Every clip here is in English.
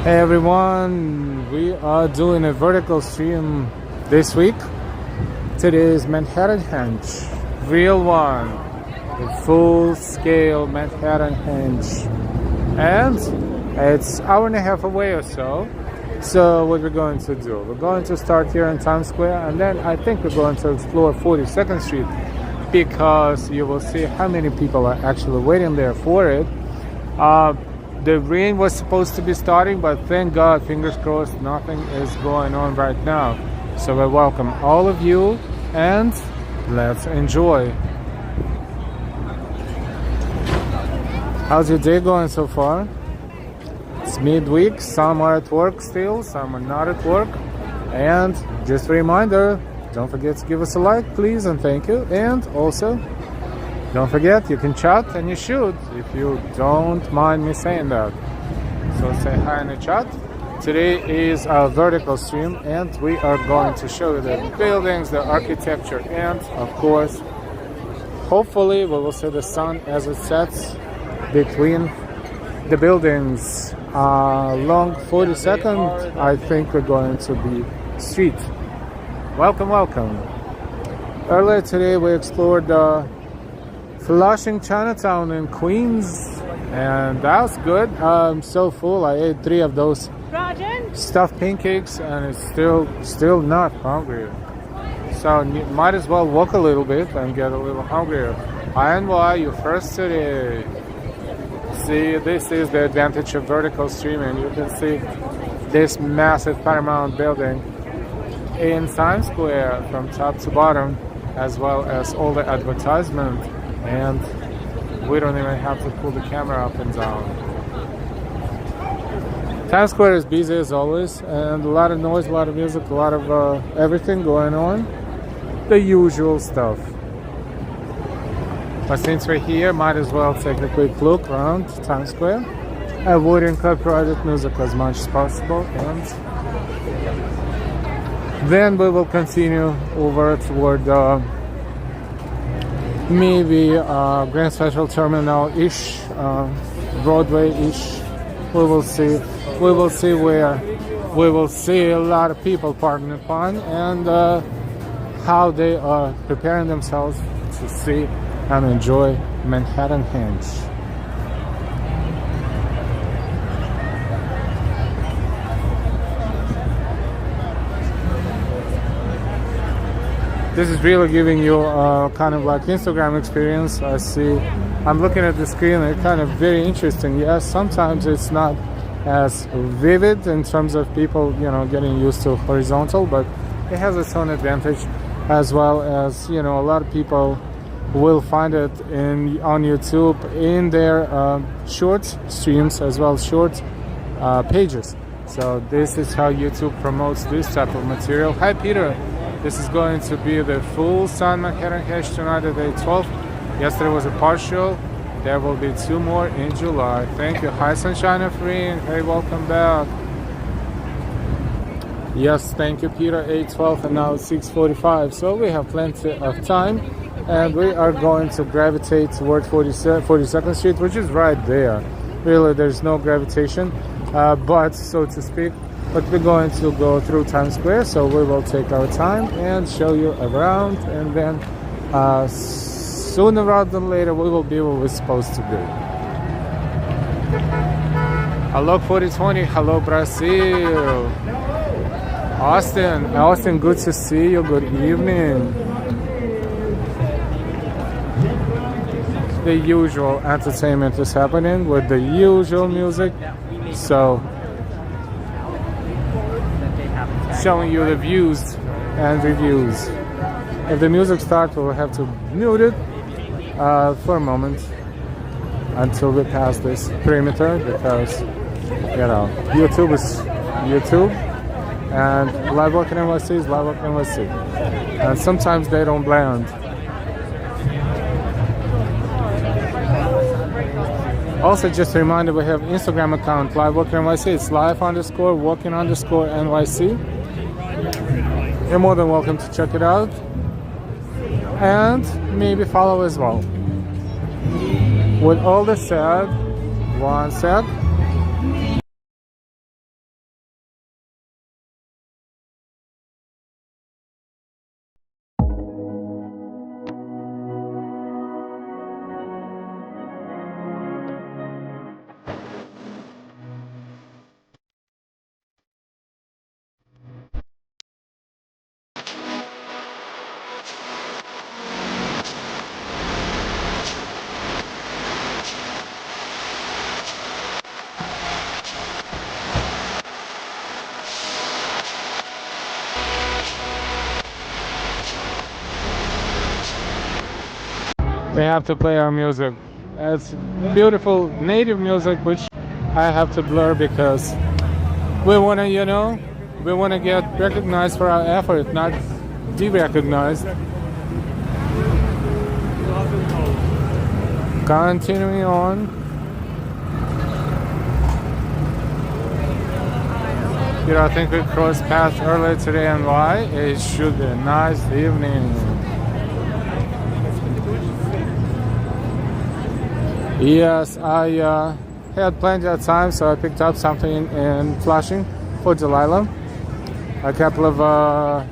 Hey everyone, we are doing a vertical stream this week. Today is Manhattanhenge, real one, the full-scale Manhattanhenge, and it's an hour and a half away or so. So what we're going to do, we're going to start here in Times Square, and then I think we're going to explore 42nd Street, because you will see how many people are actually waiting there for it. The rain was supposed to be starting, but thank God, fingers crossed, nothing is going on right now. So I welcome all of you, and let's enjoy. How's your day going so far? It's midweek, some are at work still, some are not at work. And just a reminder, don't forget to give us a like, please, and thank you. And also, don't forget, you can chat, and you should, if you don't mind me saying that. So say hi in the chat. Today is a vertical stream, and we are going to show you the buildings, the architecture, and of course, hopefully we will see the sun as it sets between the buildings. Along 42nd, I think we're going to be street. Welcome, welcome. Earlier today we explored Flushing Chinatown in Queens, and that was good. I'm so full. I ate 3 of those stuffed pancakes, and it's still not hungry. So you might as well walk a little bit and get a little hungrier. NY, you first today. See, this is the advantage of vertical streaming. You can see this massive Paramount building in Times Square from top to bottom, as well as all the advertisement. And we don't even have to pull the camera up and down. Times Square is busy as always, and a lot of noise, a lot of music, a lot of everything going on. The usual stuff. But since we're here, might as well take a quick look around Times Square. Avoiding copyrighted music as much as possible, and then we will continue over toward maybe Grand Central Terminal-ish, Broadway-ish. We will see where we will see a lot of people parking upon, and how they are preparing themselves to see and enjoy Manhattanhenge. This is really giving you kind of like Instagram experience. I see, I'm looking at the screen, and it's kind of very interesting. Yes, sometimes it's not as vivid in terms of people, getting used to horizontal, but it has its own advantage, as well as, a lot of people will find it on YouTube in their short streams, as well as short pages. So this is how YouTube promotes this type of material. Hi, Peter. This is going to be the full sun Manhattanhenge tonight at 8:12. Yesterday was a partial. There will be 2 more in July. Thank you. Hi, Sunshine of Rain. Hey, welcome back. Yes, thank you, Peter. 8:12, and now it's 6:45. So we have plenty of time, and we are going to gravitate toward 42nd Street, which is right there. Really, there's no gravitation, but so to speak. But we're going to go through Times Square, so we will take our time and show you around, and then sooner rather than later we will be where we're supposed to be. Hello 4020, hello Brazil. Austin, good to see you, good evening. The usual entertainment is happening with the usual music, so showing you the views and reviews. If the music starts, we'll have to mute it for a moment until we pass this perimeter, because YouTube is YouTube, and live work in NYC is live work in NYC, and sometimes they don't blend. Also, just a reminder, we have Instagram account, live work in NYC. It's live_walking_NYC. You're more than welcome to check it out, and maybe follow as well. With all this said, one sec. We have to play our music. It's beautiful native music, which I have to blur because we want to, we want to get recognized for our effort, not de-recognized. Continuing on. I think we crossed paths earlier today, and why? It should be a nice evening. Yes, I had plenty of time, so I picked up something in Flushing for Delilah. A couple of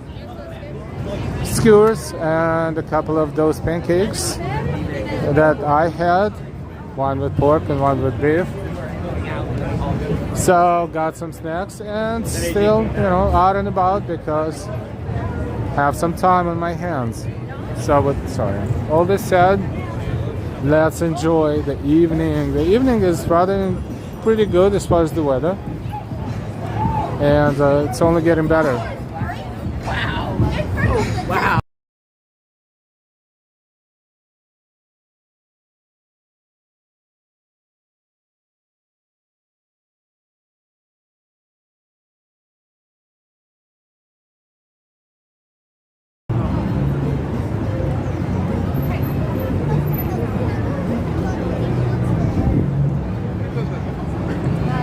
skewers and a couple of those pancakes that I had, one with pork and one with beef. So got some snacks and still, out and about because I have some time on my hands. So, all this said, let's enjoy the evening. The evening is rather pretty good as far as the weather, and it's only getting better. Wow.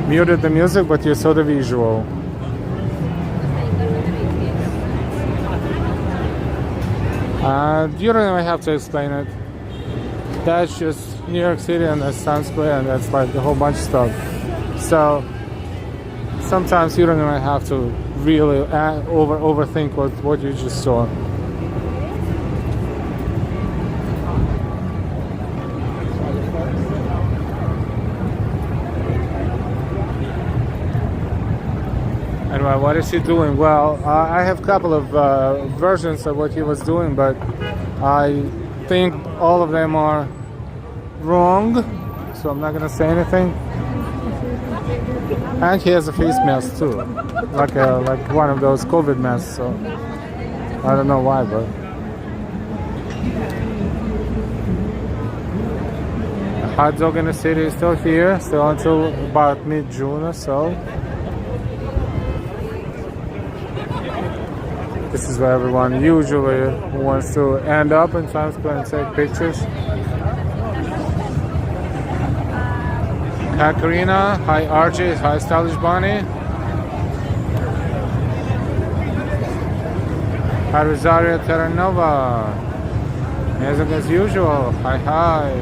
Muted the music, but you saw the visual. You don't even have to explain it. That's just New York City and that's Times Square, and that's like a whole bunch of stuff. So sometimes you don't even have to really overthink what you just saw. Anyway, what is he doing? Well, I have a couple of versions of what he was doing, but I think all of them are wrong, so I'm not gonna say anything. And he has a face mask too, like one of those COVID masks. So I don't know why, but the hot dog in the city is still here, still until about mid-June or so. This is where everyone usually wants to end up in Times Square and take pictures. Hi Karina, hi RJ, hi Stylish Bonnie. Hi Rosario Terranova. Music as usual, hi.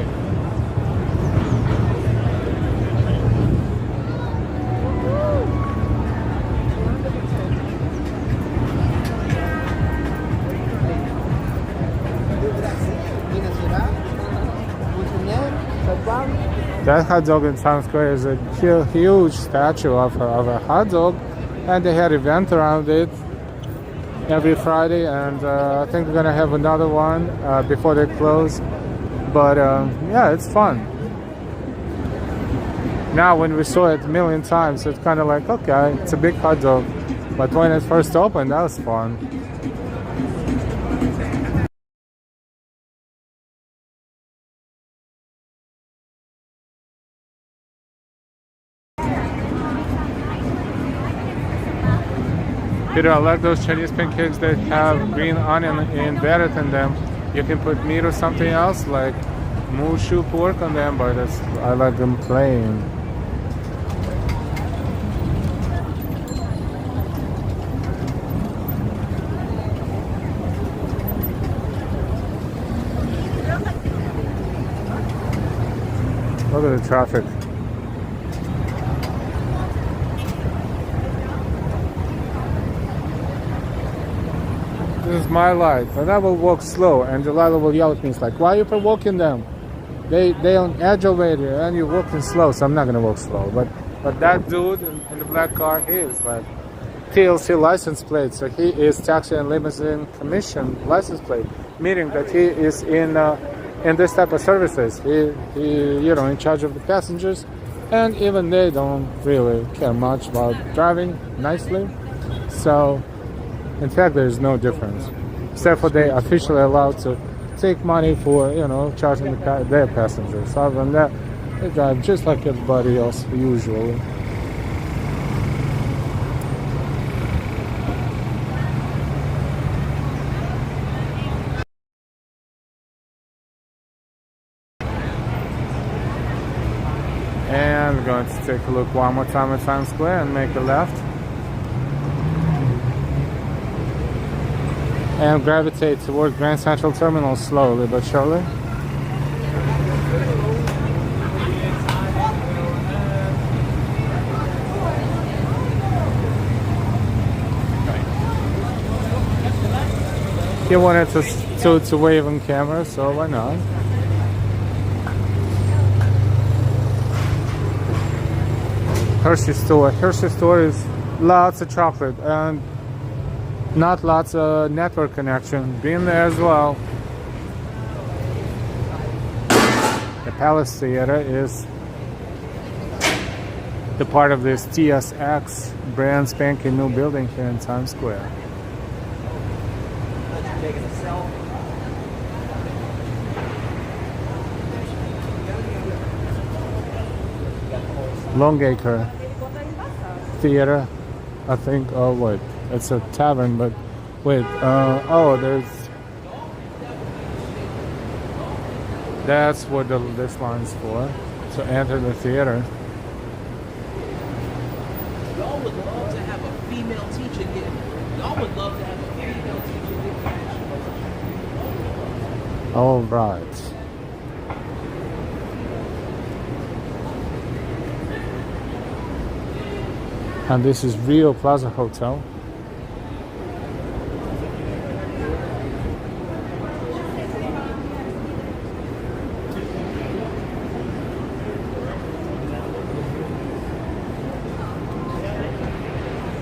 That hot dog in Times Square is a huge statue of a hot dog, and they had an event around it every Friday, and I think we're gonna have another one before they close. But yeah, it's fun. Now when we saw it a million times, it's kind of like, okay, it's a big hot dog, but when it first opened, that was fun. Peter, I like those Chinese pancakes that have green onion embedded in them. You can put meat or something else like mushu pork on them, but I like them plain. Look at the traffic. This is my life, and I will walk slow, and Delilah will yell at me. It's like, why are you provoking them? They on edge over here, and you're walking slow, so I'm not gonna walk slow. But that dude in the black car, he is like TLC license plate, so he is Taxi and Limousine Commission license plate, meaning that he is in this type of services. He in charge of the passengers, and even they don't really care much about driving nicely. So in fact, there is no difference, except for they officially allowed to take money for, you know, charging their passengers. Other than that, they drive just like everybody else usually. And we're going to take a look one more time at Times Square and make a left. And gravitate toward Grand Central Terminal slowly but surely. He wanted to wave on camera, so why not? Hershey store. Hershey store is lots of chocolate and not lots of network connection. Been there as well. The Palace Theater is the part of this TSX brand spanking new building here in Times Square. Longacre Theater, I think. Oh wait, it's a tavern, but wait. Oh, that's what this line's for. To enter the theater. Y'all would love to have a female teacher here. Y'all would love to have a female teacher here. All right. And this is Rio Plaza Hotel.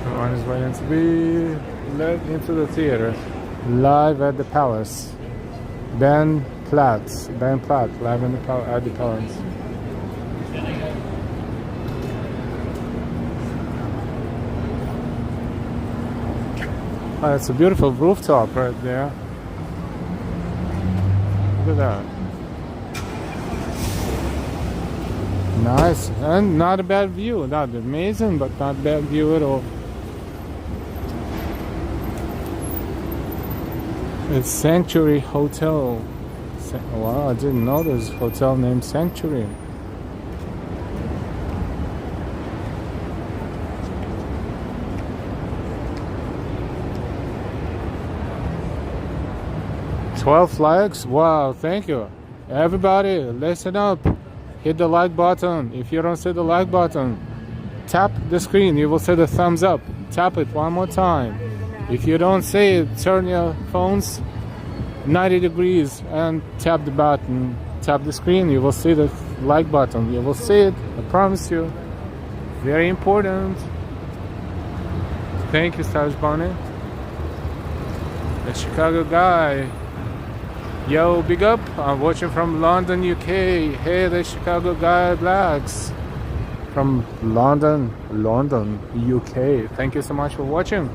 Everyone is waiting to be led into the theater. Live at the Palace. Ben Platt, live at the Palace. Oh, it's a beautiful rooftop right there. Look at that. Nice, and not a bad view. Not amazing, but not a bad view at all. It's Sanctuary Hotel. Wow, I didn't know there's a hotel named Sanctuary. $12 flags? Wow, thank you. Everybody, listen up. Hit the like button. If you don't see the like button, tap the screen. You will see the thumbs up. Tap it one more time. If you don't see it, turn your phones 90 degrees and tap the button. Tap the screen. You will see the like button. You will see it. I promise you. Very important. Thank you, Sarge Bonnie. The Chicago guy. Yo, big up. I'm watching from London, UK. Hey, the Chicago guy Blacks. From London, UK. Thank you so much for watching.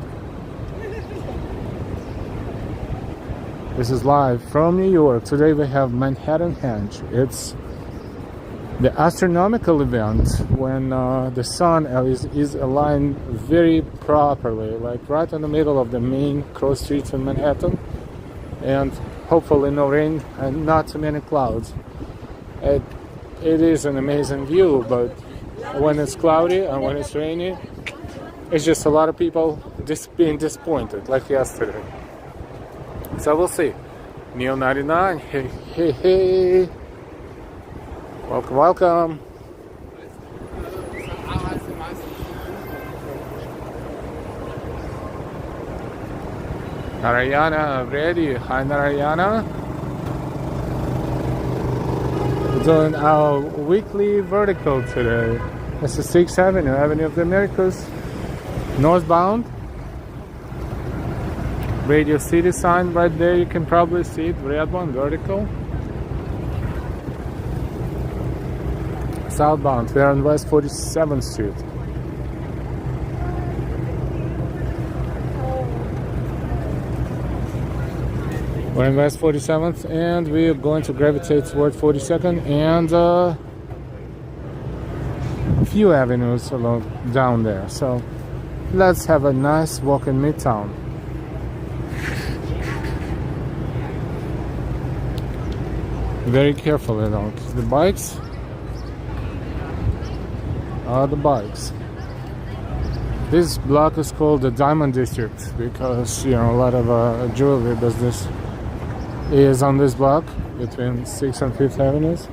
This is live from New York. Today we have Manhattanhenge. It's the astronomical event when the sun is aligned very properly, like right in the middle of the main cross streets in Manhattan. And hopefully no rain and not too many clouds. It is an amazing view, but when it's cloudy and when it's rainy, it's just a lot of people just being disappointed, like yesterday. So we'll see. Neil 99, hey, hey, hey. Welcome, welcome. Narayana, ready. Hi, Narayana. We're doing our weekly vertical today. This is 6th Avenue, Avenue of the Americas, northbound. Radio City sign right there, you can probably see it, red one, vertical. Southbound, we're on West 47th Street. We're in West 47th, and we're going to gravitate toward 42nd and a few avenues along down there. So let's have a nice walk in Midtown. Very carefully though, 'cause the bikes are the bikes. This block is called the Diamond District because, you know, a lot of jewelry business is on this block between 6th and 5th Avenues.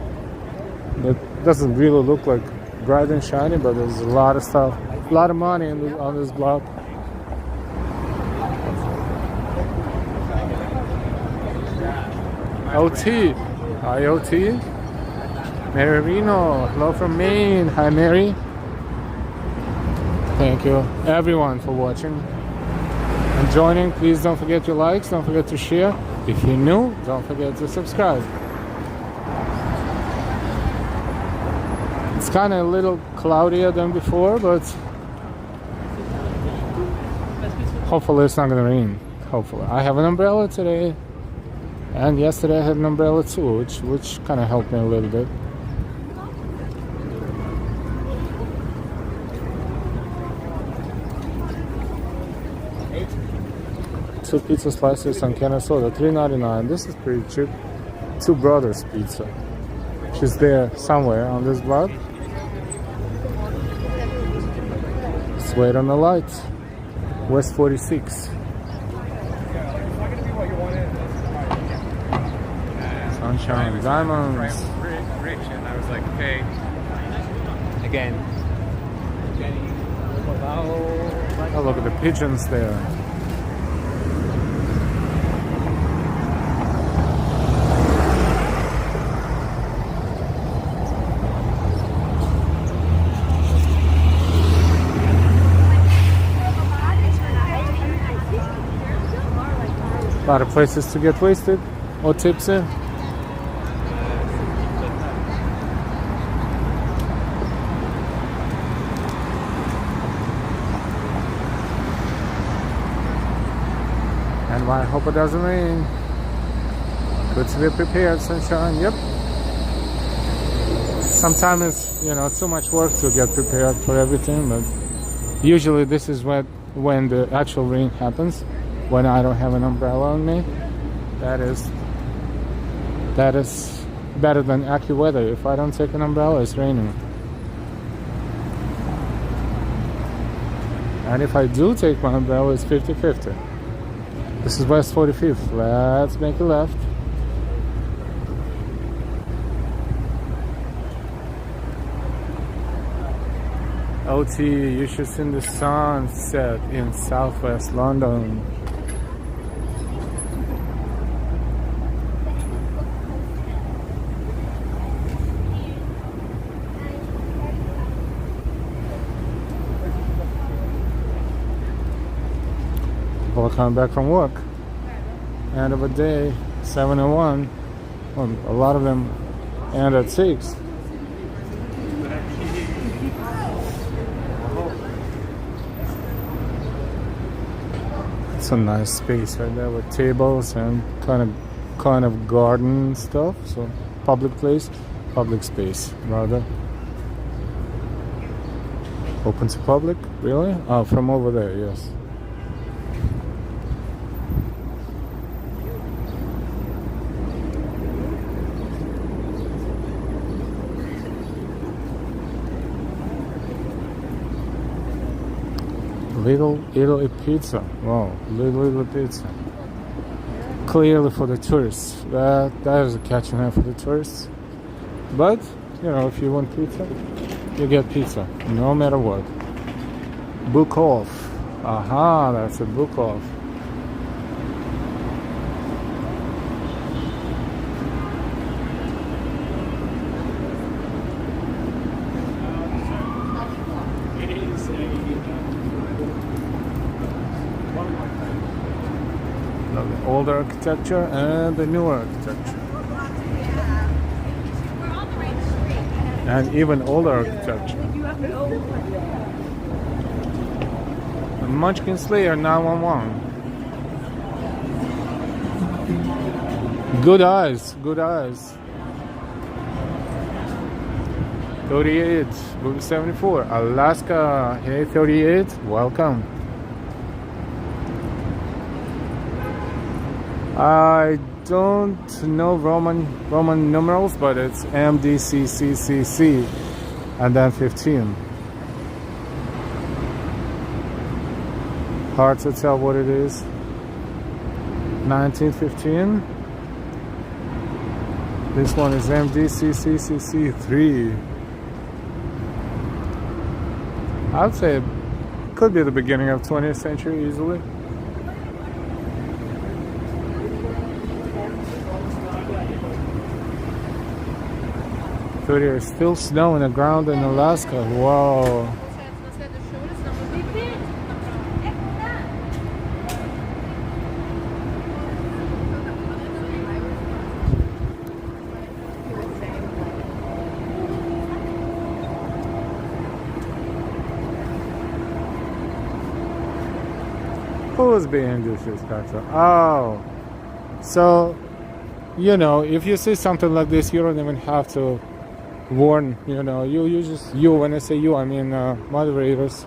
It doesn't really look like bright and shiny, but there's a lot of stuff, a lot of money on this block. OT, hi OT, Mary Reno, hello from Maine, hi Mary. Thank you everyone for watching and joining. Please don't forget your likes, don't forget to share. If you're new, don't forget to subscribe. It's kind of a little cloudier than before, but hopefully it's not gonna rain. Hopefully. I have an umbrella today, and yesterday I had an umbrella too, which kind of helped me a little bit. Two pizza slices and can of soda, $3.99. This is pretty cheap. Two Brothers Pizza. She's there somewhere on this block. Let's wait on the lights. West 46. Sunshine, diamonds. Rich, and I was like, okay, again. Oh, look at the pigeons there. A lot of places to get wasted or tipsy. And I hope it doesn't rain. Good to be prepared, sunshine. Yep. Sometimes it's, you know, too much work to get prepared for everything, but usually this is when the actual rain happens. When I don't have an umbrella on me, that is better than AccuWeather. If I don't take an umbrella, it's raining. And if I do take my umbrella, it's 50-50. This is West 45th. Let's make a left. OT, you should see the sunset in southwest London. People are coming back from work. End of a day, 7:01. Well, a lot of them end at 6. It's a nice space right there with tables and kind of garden stuff. So public space rather. Open to public, really? Oh, from over there, yes. Little Italy pizza. Wow, Little Italy pizza. Clearly for the tourists. That is a catch in there for the tourists. But, you know, if you want pizza, you get pizza, no matter what. Book off. Aha, that's a book off. The older architecture and the newer architecture. And even older architecture. Munchkin Slayer 911. Good eyes, good eyes. 38, Movie 74, Alaska. Hey, 38, welcome. I don't know Roman numerals, but it's MDCCCC and then 15. Hard to tell what it is. 1915. This one is MDCCCC3. I would say it could be the beginning of 20th century easily. So there's still snow on the ground in Alaska. Wow. Who's being disrespectful? Oh, so you know, if you see something like this, you don't even have to warn. You know, you just when I say you, I mean moderators.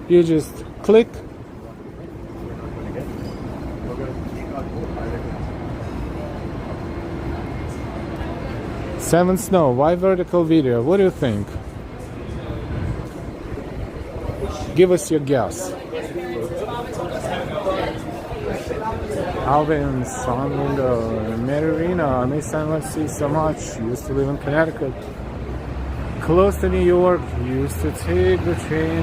You just click. Seven Snow. Why vertical video? What do you think? Give us your guess. Alvin, Sonlingo, Marina, I miss NYC so much. Used to live in Connecticut. Close to New York. Used to take the train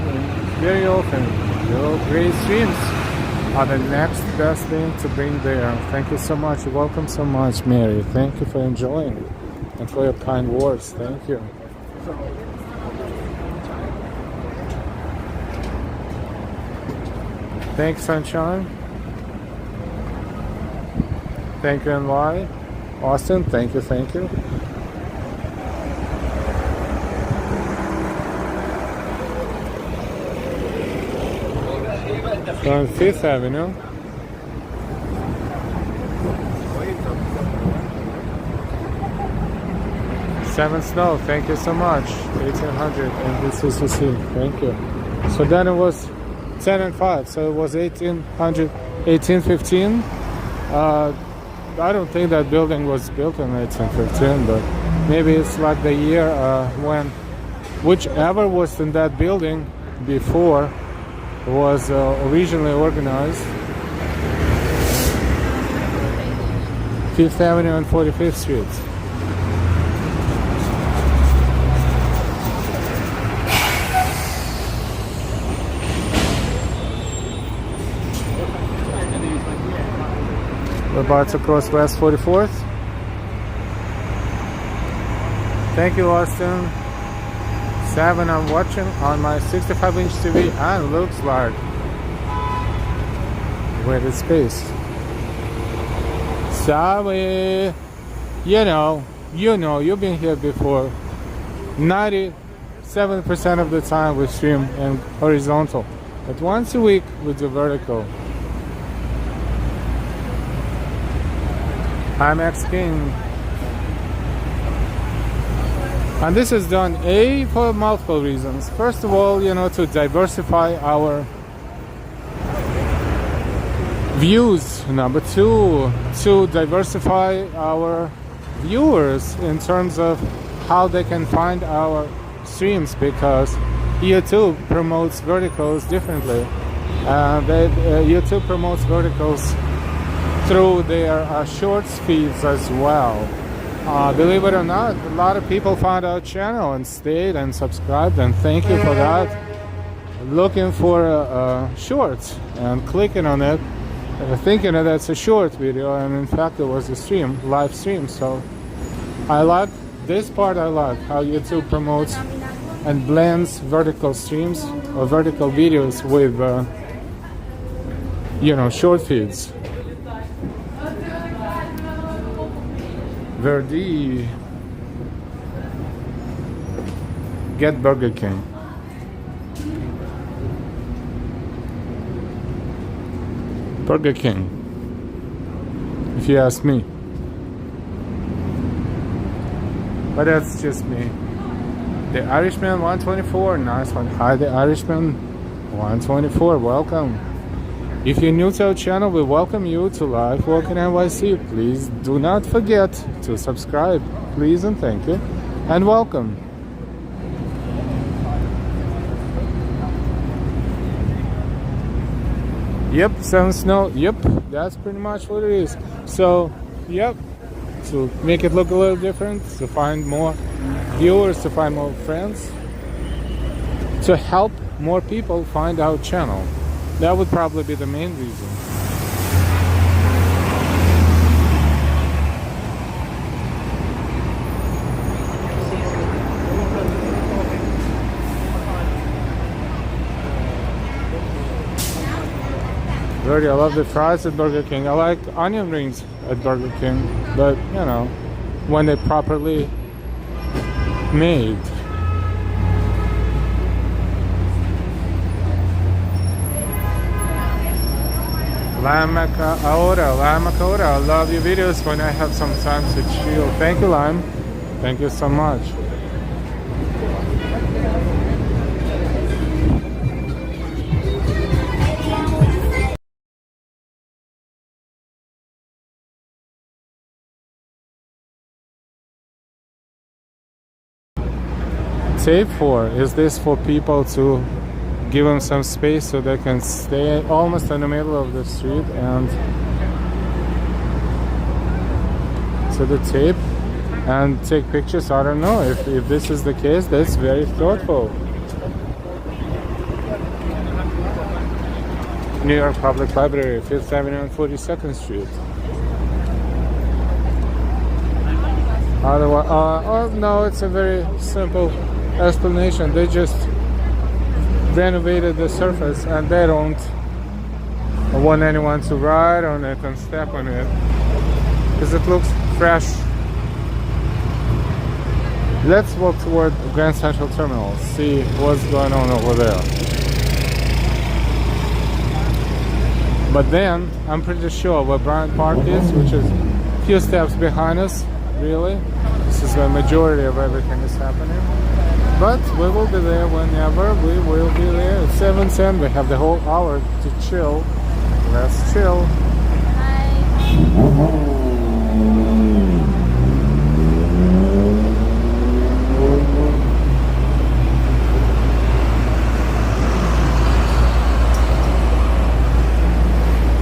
very often. Little gray streams are the next best thing to bring there. Thank you so much. Welcome so much, Mary. Thank you for enjoying and for your kind words. Thank you. Thanks, Sunshine. Thank you, NY. Austin, thank you, thank you. On 5th Avenue. Seven Snow, thank you so much. 1800 and BCCC, thank you. So then it was 10 and 5, so it was 1800, 1815. I don't think that building was built in 1815, but maybe it's like the year when whichever was in that building before was originally organized. 5th Avenue and 45th Street. We're about to cross West 44th. Thank you, Austin. 7, I'm watching on my 65-inch TV and looks like weighted space. Sorry. You know, you've been here before. 97% of the time we stream in horizontal, but once a week we do vertical. I'm X King. And this is done for multiple reasons. First of all, to diversify our views. Number 2, to diversify our viewers in terms of how they can find our streams, because YouTube promotes verticals differently. YouTube promotes verticals through their shorts feeds as well. Believe it or not, a lot of people found our channel and stayed and subscribed, and thank you for that. Looking for shorts and clicking on it, thinking that it's a short video, and in fact it was a live stream. So I like this part. I like how YouTube promotes and blends vertical streams or vertical videos with short feeds. Verdi. Get Burger King. Burger King, if you ask me. but that's just me. The Irishman 124, nice one. Hi, the Irishman 124, welcome. If you're new to our channel, we welcome you to Life Walk in NYC. Please do not forget to subscribe, please and thank you, and welcome. Yep, 7 snow. Yep, that's pretty much what it is. So, yep, to make it look a little different, to find more viewers, to find more friends, to help more people find our channel. That would probably be the main reason. Really, I love the fries at Burger King. I like onion rings at Burger King, but you know, when they're properly made. Lime Macaora, I love your videos when I have some time to chill. Thank you, Lime. Thank you so much. Tape for, is this for people to give them some space so they can stay almost in the middle of the street and to the tape and take pictures? I don't know if this is the case. That's very thoughtful. New York Public Library, 5th Avenue and 42nd Street. Otherwise, oh no, it's a very simple explanation. They just renovated the surface and they don't want anyone to ride on it and step on it because it looks fresh. Let's walk toward Grand Central Terminal, see what's going on over there. But then I'm pretty sure where Bryant Park is, which is a few steps behind us, really. This is the majority of everything is happening. But we will be there whenever we will be there. At 7:10, we have the whole hour to chill. Let's chill.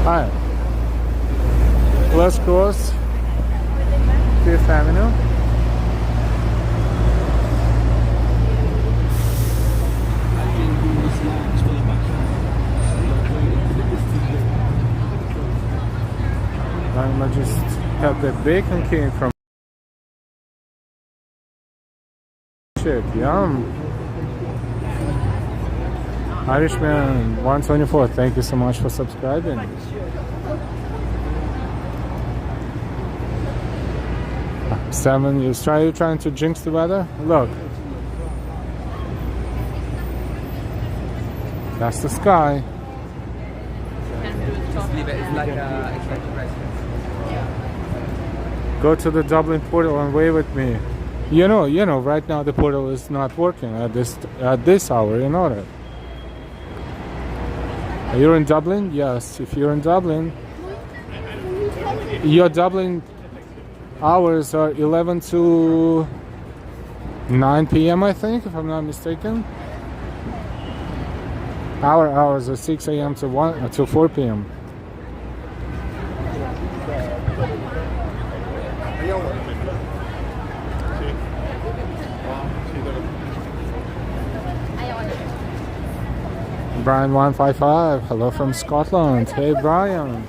Hi. Let's cross 5th Avenue. I just had the Bacon King from shit, yum. Irishman 124, thank you so much for subscribing. Seven, you're trying to jinx the weather? Look. That's the sky. Go to the Dublin portal and wave at me. You know, right now the portal is not working at this hour, you know that. You're in Dublin? Yes, if you're in Dublin, your Dublin hours are 11 to 9 p.m. I think, if I'm not mistaken. Our hours are 6 a.m. to 4 p.m. Brian 155, hello from Scotland. Hey Brian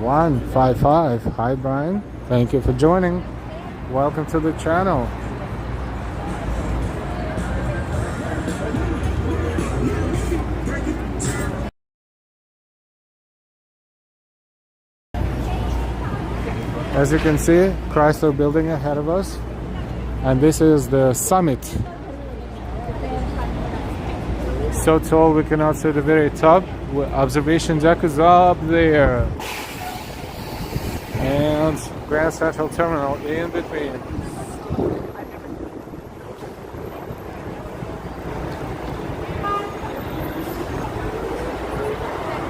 155. Hi Brian, thank you for joining. Welcome to the channel. As you can see, Chrysler building ahead of us, and this is the summit. So tall we cannot see the very top. Observation deck is up there, and Grand Central Terminal in between.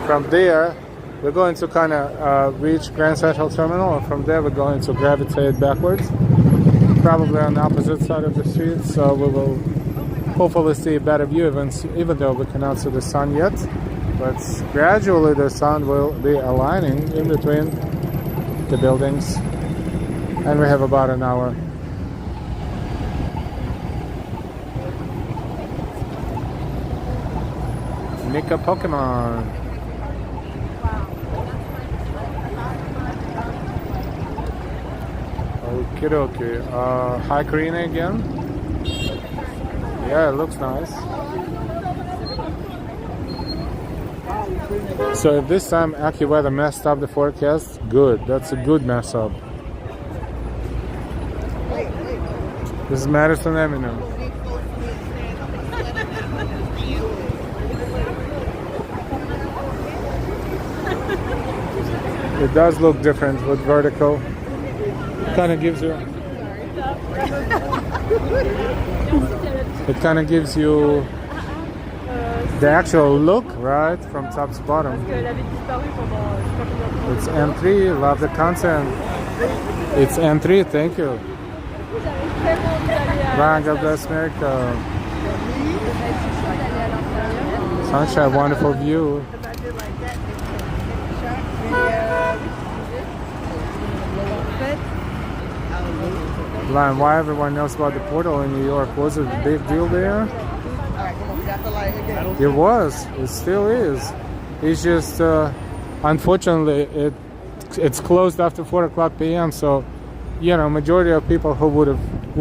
From there, we're going to kind of reach Grand Central Terminal, and from there we're going to gravitate backwards, probably on the opposite side of the street, so we will hopefully see a better view, even though we cannot see the sun yet. But gradually the sun will be aligning in between the buildings, and we have about an hour. Nika Pokemon. Okie dokie. Hi Karina again. Yeah, it looks nice. So if this time AccuWeather messed up the forecast, good. That's a good mess up. This is Madison Avenue. It does look different with vertical. Kind of gives you. It kind of gives you the actual look, right, from top to bottom. It's N3. Love the content. It's N3. Thank you. Bye, God bless America. Sunshine, wonderful view. Lion, why everyone knows about the portal in New York? Was it a big deal there? It was. It still is. It's just, unfortunately, it's closed after 4 o'clock p.m. So, you know, majority of people who would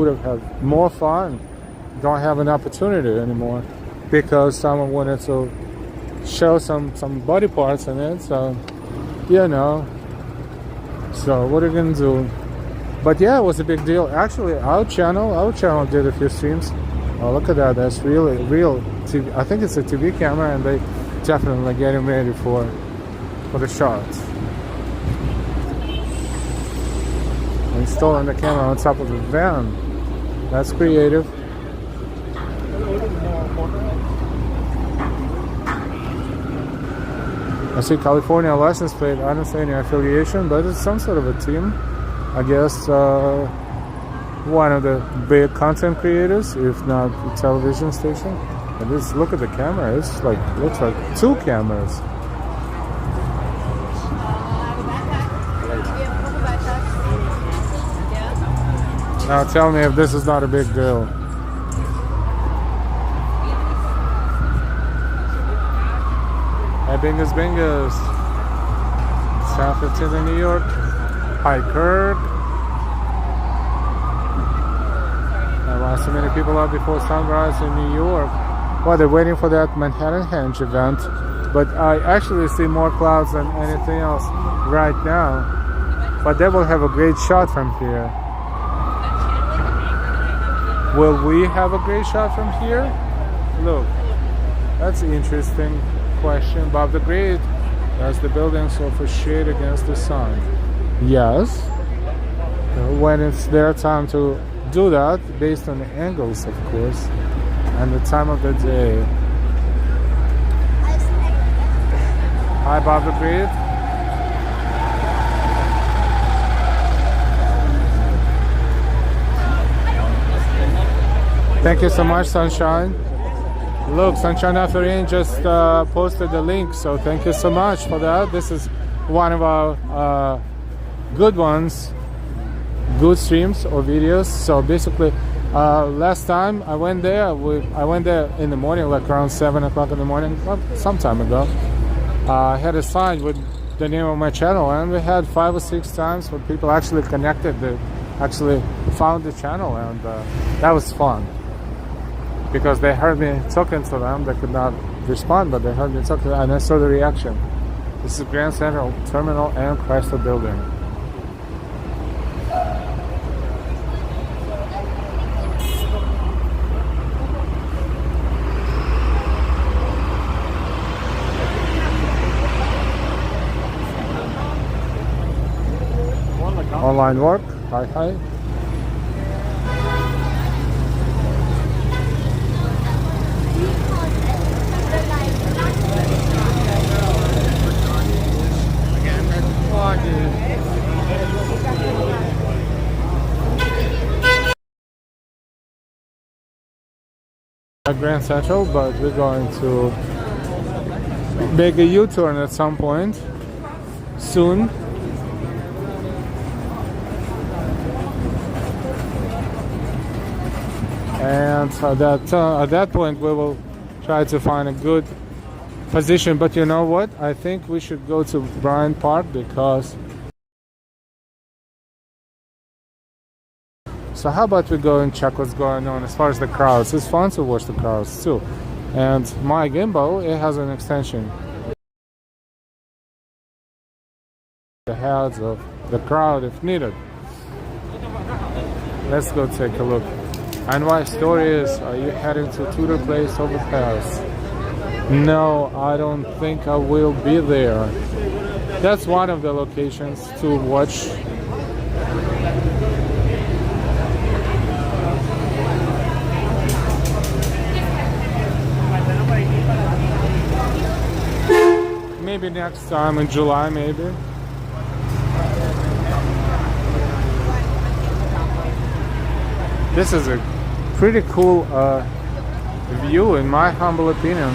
have had more fun don't have an opportunity anymore because someone wanted to show some body parts in it. So, you know. So what are you gonna do? But yeah, it was a big deal. Actually, our channel did a few streams. Oh, look at that. That's really real TV. I think it's a TV camera, and they definitely getting ready for the shots. Installing the camera on top of the van. That's creative. I see California license plate. I don't see any affiliation, but it's some sort of a team. I guess one of the big content creators, if not the television station. And just look at the camera. It's like looks like 2 cameras. Now tell me if this is not a big deal. Hey, Bingus. South 15 in New York. Hi, Kirk. I want so many people out before sunrise in New York. Well, they're waiting for that Manhattanhenge event. But I actually see more clouds than anything else right now. But they will have a great shot from here. Will we have a great shot from here? Look, that's an interesting question. Bob the Great, as the buildings offer shade against the sun. Yes, when it's their time to do that, based on the angles, of course, and the time of the day. Hi, Bob the Great. Thank you so much, Sunshine. Look, Sunshine Afterrain just posted the link, so thank you so much for that. This is one of our good ones, good streams or videos. So basically, last time I went there, I went there in the morning, like around 7 o'clock in the morning, some time ago. I had a sign with the name of my channel, and we had 5 or 6 times where people actually connected, they actually found the channel, and that was fun. Because they heard me talking to them, they could not respond, but they heard me talking, and I saw the reaction. This is Grand Central Terminal and Chrysler Building. Online work, hi. at Grand Central, but we're going to make a U-turn at some point soon. And at that point we will try to find a good position. But you know what? I think we should go to Bryant Park because... So how about we go and check what's going on as far as the crowds. It's fun to watch the crowds too. And my gimbal, it has an extension. The heads of the crowd if needed. Let's go take a look. And my story is, are you heading to Tudor Place over Paris? No, I don't think I will be there. That's one of the locations to watch. Maybe next time in July, maybe. This is a pretty cool view in my humble opinion.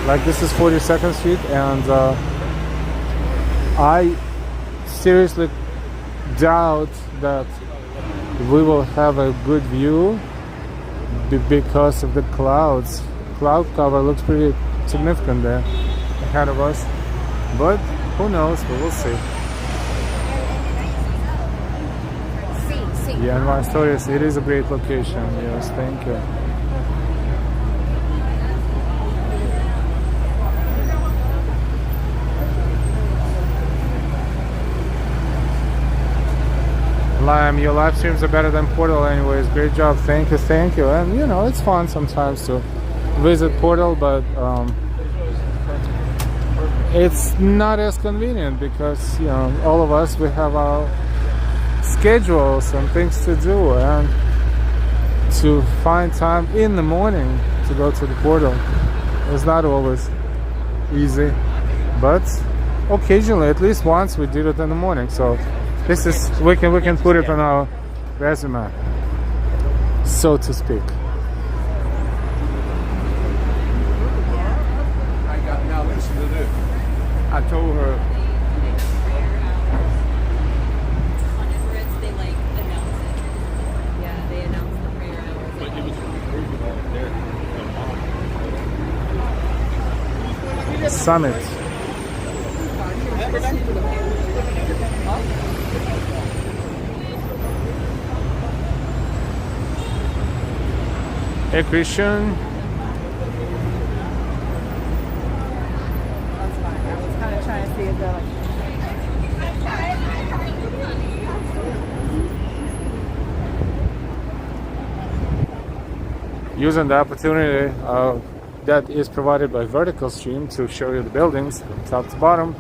Like, this is 42nd Street, and I seriously doubt that we will have a good view because of the clouds. Cloud cover looks pretty significant there ahead of us, but who knows, we will see. Yeah, and my story is, it is a great location. Yes, thank you. Lime, your live streams are better than Portal anyways. Great job, thank you, thank you. And you know, it's fun sometimes to visit Portal, but it's not as convenient because, you know, all of us, we have our schedules and things to do, and to find time in the morning to go to the Portal is not always easy, but occasionally, at least once, we did it in the morning. So this is, we can put it on our resume, so to speak. Now listen to this. I told her. Summit. Hey Christian. That's fine. I was kind of trying to see if they're like... Using the opportunity that is provided by vertical stream to show you the buildings from top to bottom.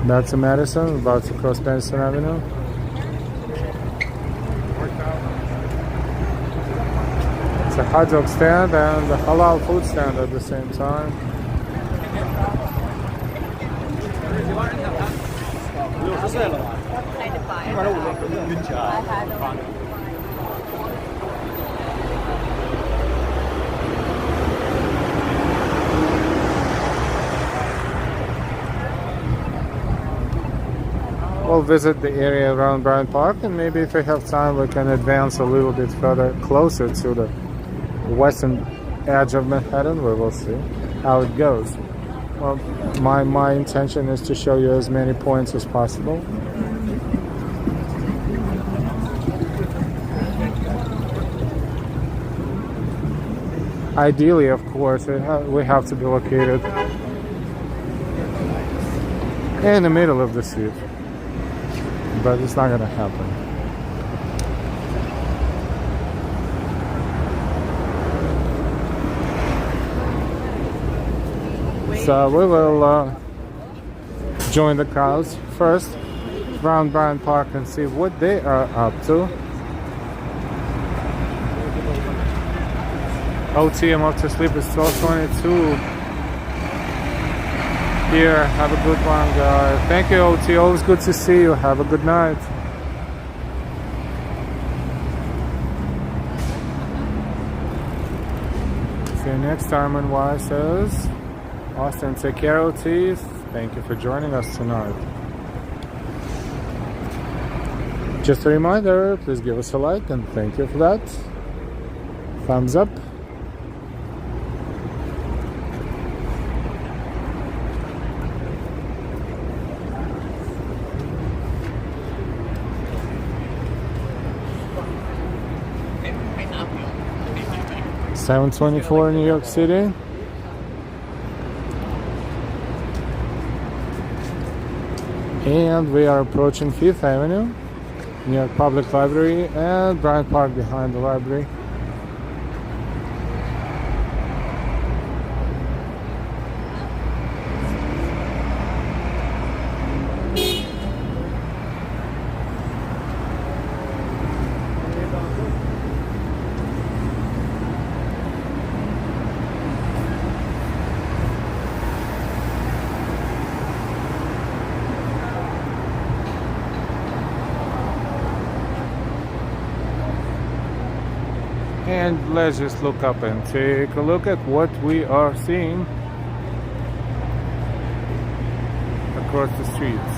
That's a Madison, about to cross Madison Avenue. It's a hot dog stand and a halal food stand at the same time. We'll visit the area around Bryant Park, and maybe if we have time we can advance a little bit further closer to the western edge of Manhattan. We will see how it goes. Well, my intention is to show you as many points as possible. Ideally, of course, we have to be located in the middle of the city, but it's not going to happen. So we will join the crowds first around Bryant Park and see what they are up to. OT, I'm off to sleep. It's 12:22 here. Have a good one, guys. Thank you, OT. Always good to see you. Have a good night. See you next time on YSS. Austin, take care, OT. Thank you for joining us tonight. Just a reminder, please give us a like and thank you for that. Thumbs up. $7.24 in New York City. And we are approaching 5th Avenue, New York Public Library, and Bryant Park behind the library. And let's just look up and take a look at what we are seeing across the streets.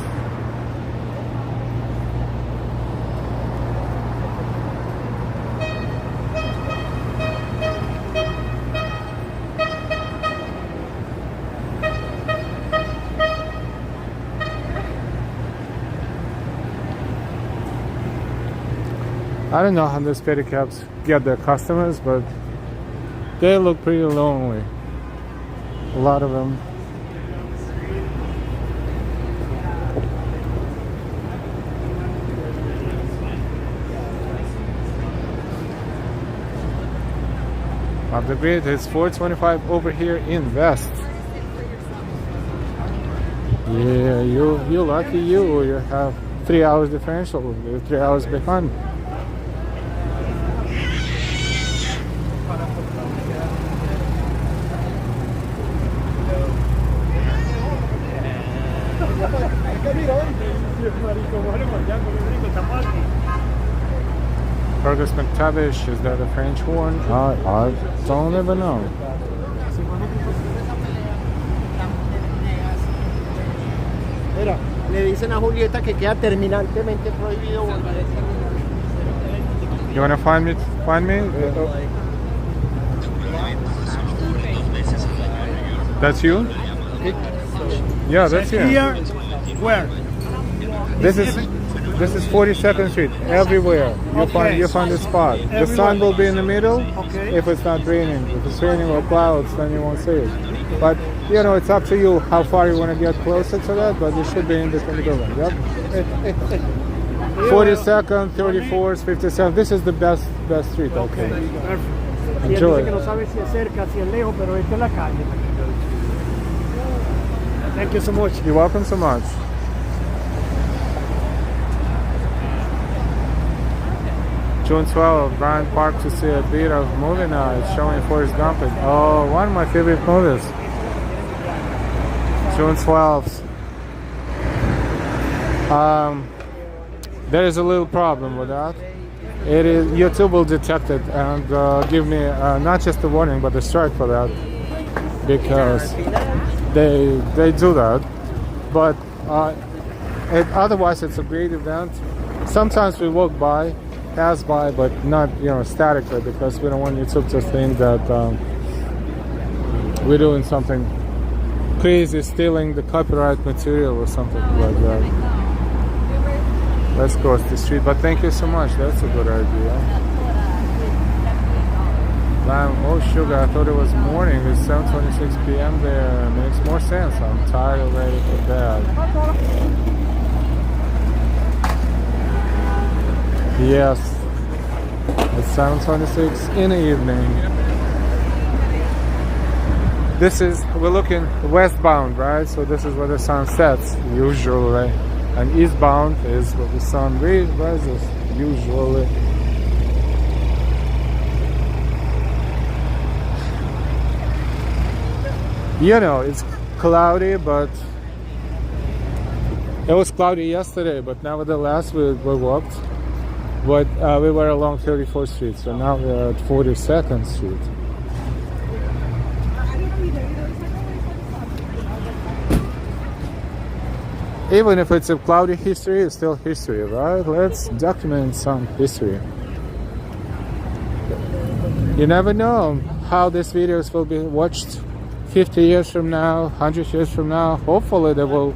I don't know how these pedicabs get their customers, but they look pretty lonely. A lot of them. Off the grid, it's 4:25 over here in West. Yeah, you lucky you. You have 3 hours differential. You're 3 hours behind. Fergus McTavish, is that a French horn? I don't even know. Mira, le dicen a Julieta que queda terminantemente prohibido volver. You wanna find me? That's you? Yeah, that's you. Here, where? This is 42nd Street. Everywhere you find a spot. The sun will be in the middle. Okay. If it's not raining, if it's raining or clouds, then you won't see it. But you know, it's up to you how far you want to get closer to that. But it should be in between the building. Yep. 42nd, 34th, 57th. This is the best street. Okay. Perfect. Enjoy. Que no sabe si es cerca, si es lejos, pero esta es la calle. Thank you so much. You're welcome so much. June 12th, Bryant Park to see a bit of movie night showing Forrest Gump. Oh, one of my favorite movies. June 12th. There is a little problem with that. It is YouTube will detect it and give me not just a warning but a strike for that, because they do that. But otherwise, it's a great event. Sometimes we walk by, pass by, but not statically, because we don't want YouTube to think that we're doing something crazy, stealing the copyright material or something like that. Let's cross the street, but thank you so much. That's a good idea. Oh sugar, I thought it was morning. It's 7:26 p.m. there. It makes more sense. I'm tired already for bed. Yes, it's 7:26 in the evening. We're looking westbound, right? So this is where the sun sets usually, and eastbound is where the sun rises usually. You know, it's cloudy, but it was cloudy yesterday, but nevertheless we walked. But we were along 34th Street, so now we're at 42nd Street. Even if it's a cloudy history, it's still history, right? Let's document some history. You never know how these videos will be watched 50 years from now, 100 years from now. Hopefully they will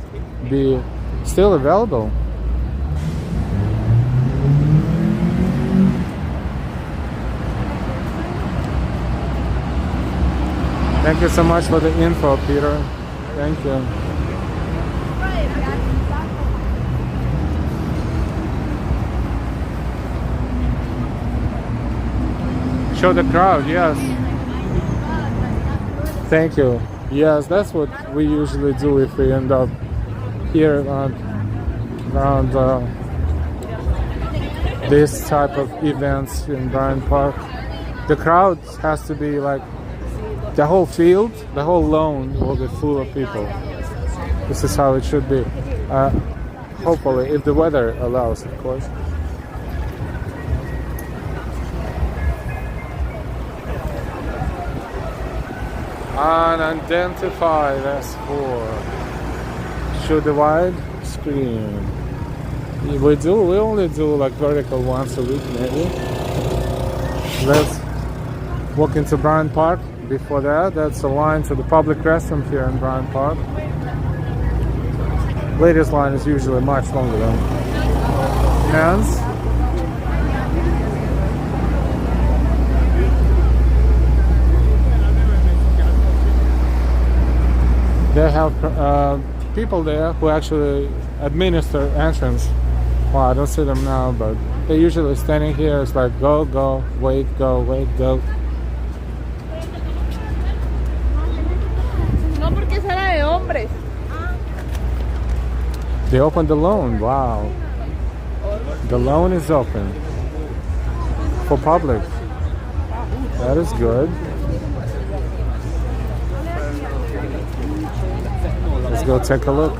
be still available. Thank you so much for the info, Peter. Thank you. Show the crowd, yes. Thank you. Yes, that's what we usually do if we end up here around this type of events in Bryant Park. The crowd has to be like the whole field, the whole lawn will be full of people. This is how it should be. Hopefully, if the weather allows, of course. Unidentified S4. Show the wide screen. We only do like vertical once a week maybe. Let's walk into Bryant Park. Before that, that's a line to the public restroom here in Bryant Park. Ladies line is usually much longer than men's. They have people there who actually administer entrance. Well, I don't see them now, but they're usually standing here. It's like go, wait, go. No, porque será de hombres. They opened the loan. Wow. The loan is open for public. That is good. Let's go take a look.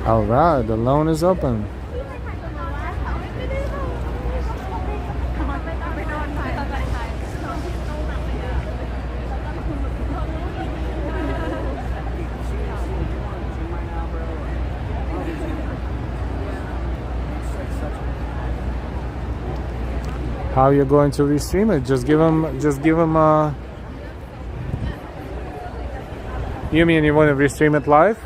All right, the loan is open. How are you going to restream it? Just give them You mean you want to restream it live?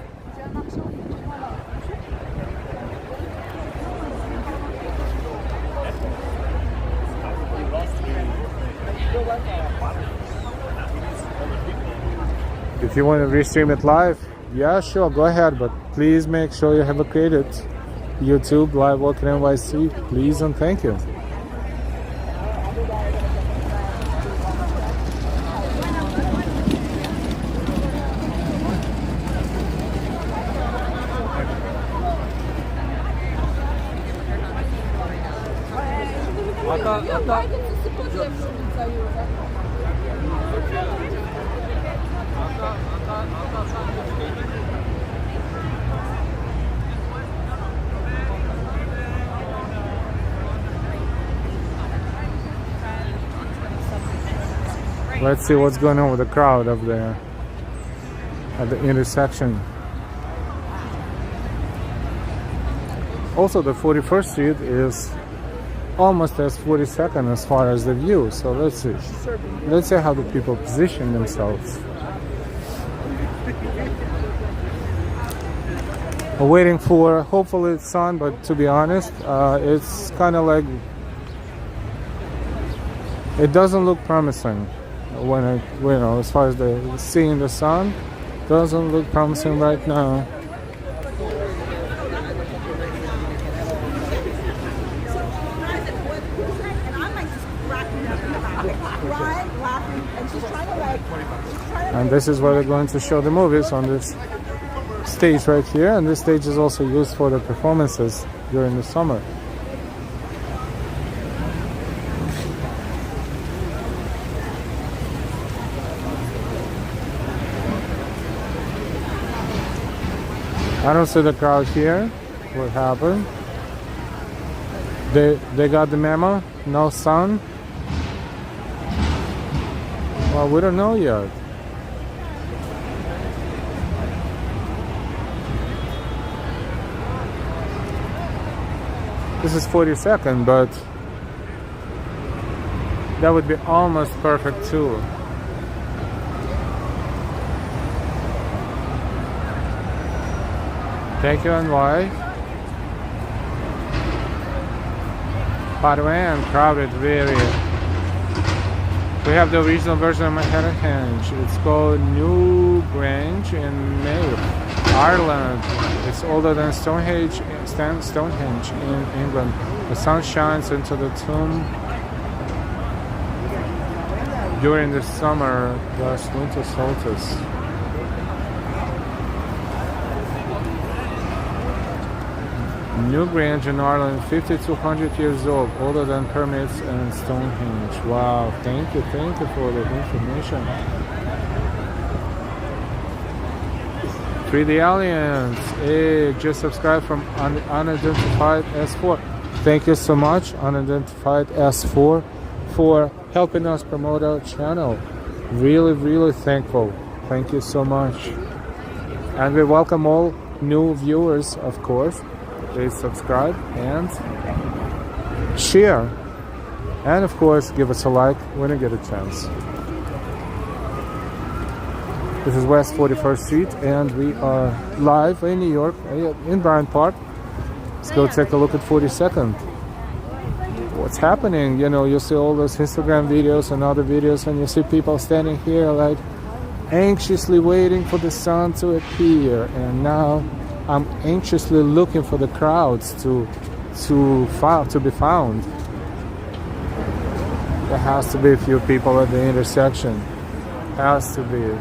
If you want to restream it live, yeah, sure, go ahead, but please make sure you have created YouTube Live Walking NYC, please and thank you. Let's see what's going on with the crowd up there at the intersection. Also, the 41st Street is almost as 42nd as far as the view. So let's see. Let's see how the people position themselves. Waiting for hopefully sun, but to be honest, it's kind of like it doesn't look promising. When as far as the seeing the sun, doesn't look promising right now. And this is where they're going to show the movies, on this stage right here. And this stage is also used for the performances during the summer. I don't see the crowd here. What happened? They got the memo? No sun? Well, we don't know yet. This is 42nd, but that would be almost perfect too. Thank you, NY. By the way, I'm crowded, very. We have the original version of Manhattanhenge. It's called New Grange in Mayo, Ireland. It's older than Stonehenge in England. The sun shines into the tomb during the summer / winter solstice. New Grange in Ireland, 5,200 years old, older than pyramids and Stonehenge. Wow, thank you for the information. 3D Aliens, hey, just subscribe from Unidentified S4. Thank you so much, Unidentified S4, for helping us promote our channel. Really, really thankful. Thank you so much. And we welcome all new viewers, of course. Please subscribe and share. And of course, give us a like when you get a chance. This is West 41st Street, and we are live in New York, in Bryant Park. Let's go take a look at 42nd. What's happening? You know, you see all those Instagram videos and other videos, and you see people standing here like anxiously waiting for the sun to appear. And now I'm anxiously looking for the crowds to be found. There has to be a few people at the intersection. Has to be.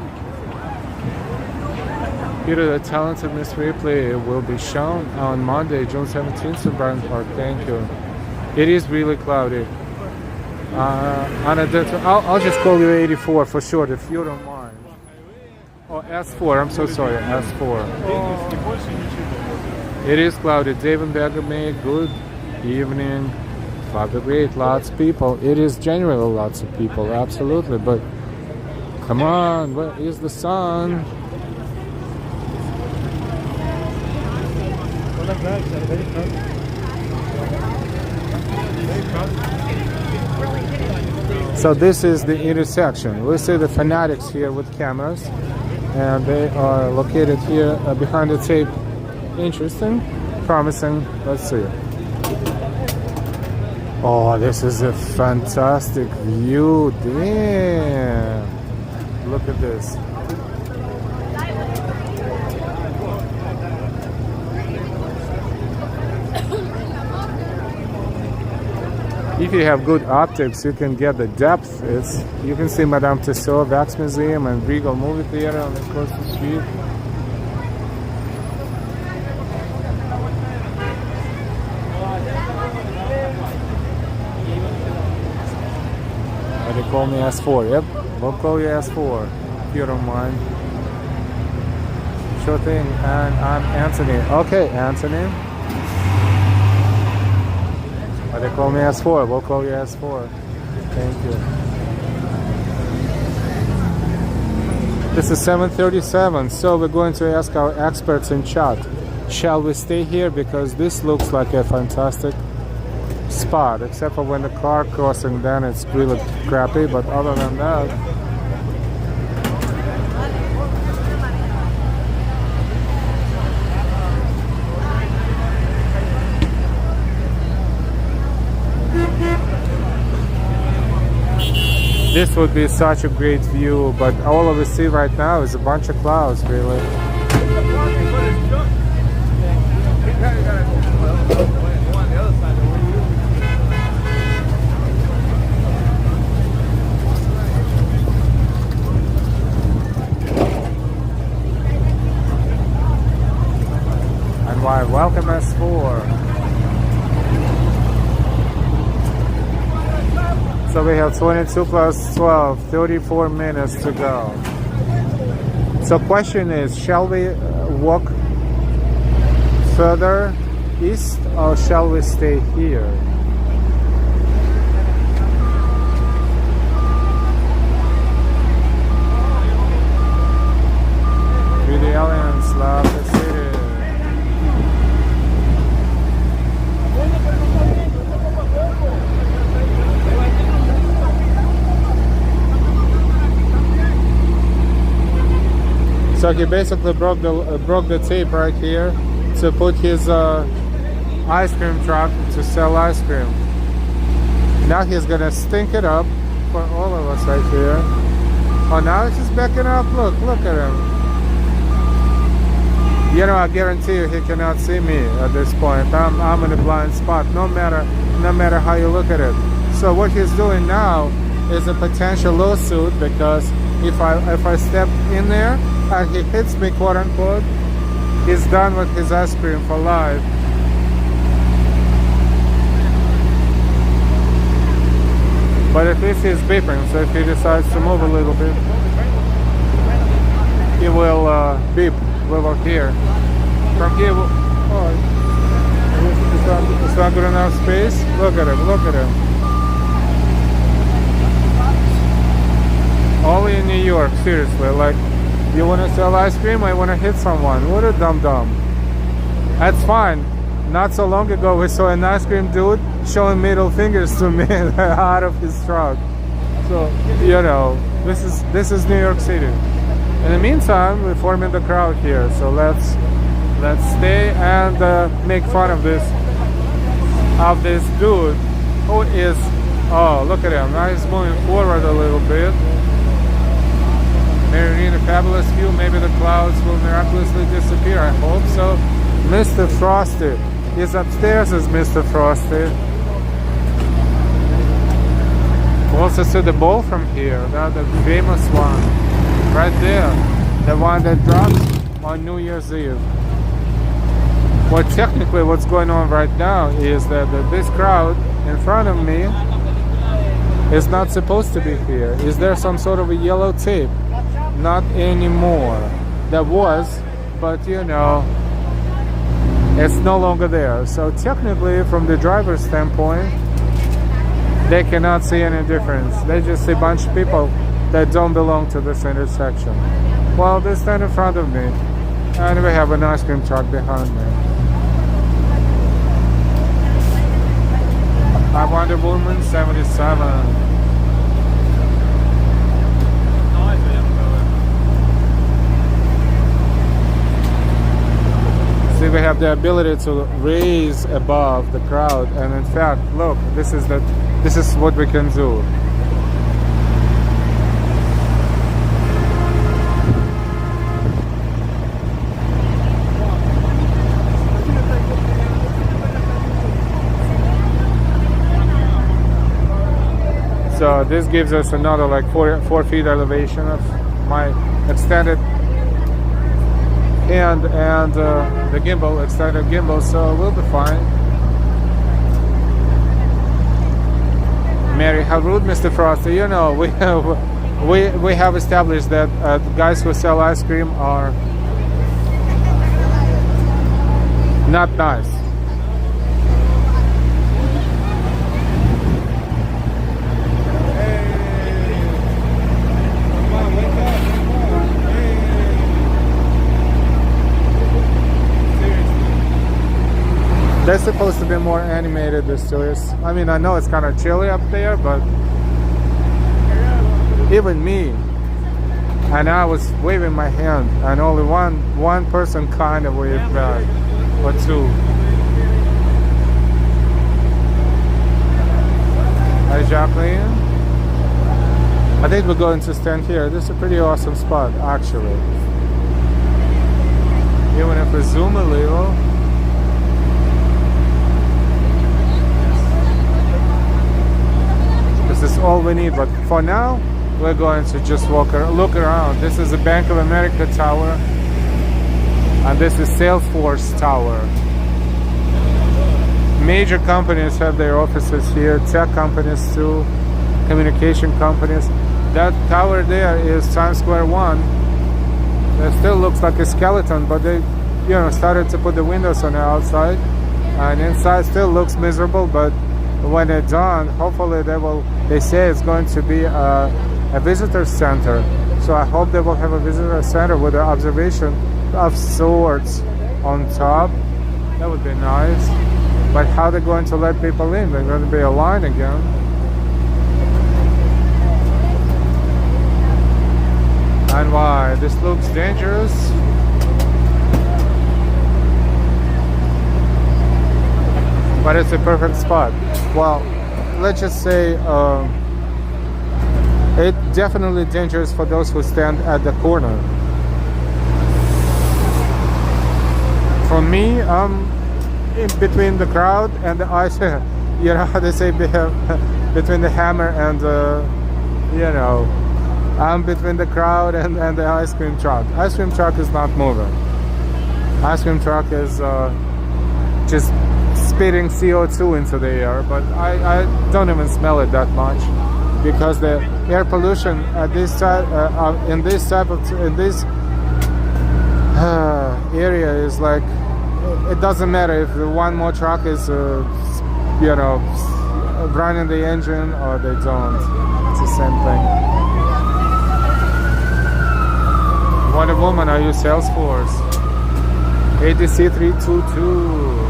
Peter, the talented Miss Ripley will be shown on Monday, June 17th in Bryant Park. Thank you. It is really cloudy. I'll just call you 84 for short, if you don't mind. Oh, S4, I'm so sorry, S4. It is cloudy. David Beggarme, good evening. Father Great, lots of people. It is generally lots of people, absolutely. But come on, where is the sun? So this is the intersection. We see the fanatics here with cameras, and they are located here behind the tape. Interesting, promising. Let's see. Oh, this is a fantastic view. Damn. Look at this. If you have good optics, you can get the depth. You can see Madame Tussauds Wax Museum and Regal Movie Theater on the across the street. They call me S4. Yep, we'll call you S4 if you don't mind. Sure thing. And I'm Anthony. Okay, Anthony. They call me S4. We'll call you S4. Thank you. This is 7:37, so we're going to ask our experts in chat. Shall we stay here? Because this looks like a fantastic spot, except for when the car crossing, then it's really crappy, but other than that, this would be such a great view, but all we see right now is a bunch of clouds, really. Why? Welcome S4. So we have 22 plus 12, 34 minutes to go. So question is, shall we walk further east or shall we stay here? We the aliens love the city. So he basically broke the tape right here to put his ice cream truck to sell ice cream. Now he's gonna stink it up for all of us right here. Oh, now he's just backing up. Look at him. You know, I guarantee you he cannot see me at this point. I'm in a blind spot, no matter how you look at it. So what he's doing now is a potential lawsuit, because if I step in there and he hits me, quote unquote, he's done with his ice cream for life. But at least he's beeping, so if he decides to move a little bit, he will beep. We will hear. From here, oh, it's not good enough space. Look at him. Only in New York, seriously. Like, you want to sell ice cream? I want to hit someone. What a dum-dum. That's fine. Not so long ago, we saw an ice cream dude showing middle fingers to me out of his truck. So, you know, this is New York City. In the meantime, we're forming the crowd here. So let's stay and make fun of this dude who is. Oh, look at him. Now he's moving forward a little bit. Maybe in a fabulous view, maybe the clouds will miraculously disappear. I hope so. Mr. Frosty is upstairs as Mr. Frosty. We also see the ball from here, the famous one, right there, the one that drops on New Year's Eve. Well, technically what's going on right now is that this crowd in front of me is not supposed to be here. Is there some sort of a yellow tape? Not anymore. There was, but you know, it's no longer there. So technically, from the driver's standpoint, they cannot see any difference. They just see a bunch of people that don't belong to this intersection. Well, they stand in front of me, and we have an ice cream truck behind me. I'm Wonder Woman 77. See, we have the ability to raise above the crowd, and in fact, look, this is what we can do. So this gives us another like 4 feet elevation of my extended hand and the gimbal, extended gimbal, so we'll be fine. Mary, how rude, Mr. Frosty. You know, we have established that the guys who sell ice cream are not nice. They're supposed to be more animated, the tourists. I mean, I know it's kind of chilly up there, but even me, and I was waving my hand, and only one person kind of waved back, or two. Hi, Jacqueline. I think we're going to stand here. This is a pretty awesome spot, actually. Even if we zoom a little. This is all we need, but for now we're going to just look around. This is the Bank of America Tower. And this is Salesforce Tower. Major companies have their offices here, tech companies too, communication companies. That tower there is Times Square 1. It still looks like a skeleton, but they, started to put the windows on the outside, and inside still looks miserable. But when they're done, hopefully they say it's going to be a visitor center. So I hope they will have a visitor center with an observation of sorts on top. That would be nice. But how they're going to let people in? There's going to be a line again. And why? This looks dangerous. But it's a perfect spot. Well, let's just say it's definitely dangerous for those who stand at the corner. For me, I'm in between the crowd and the ice. You know how they say between the hammer and I'm between the crowd and the ice cream truck. Ice cream truck is not moving. Ice cream truck is just spitting CO2 into the air, but I don't even smell it that much, because the air pollution at this in this area is like, it doesn't matter if the one more truck is running the engine or they don't. It's the same thing. Wonder Woman, I use Salesforce. ADC 322.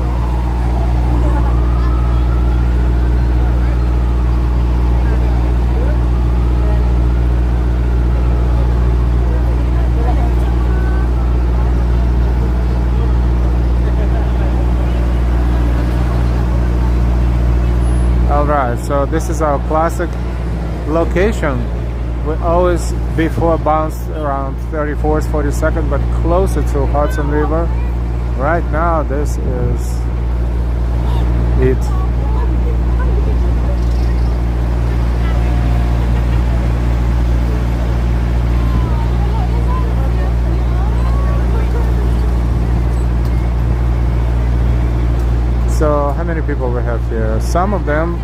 Alright, so this is our classic location. We always before bounce around 34th, 42nd, but closer to Hudson River. Right now, this is it. So how many people we have here? Some of them,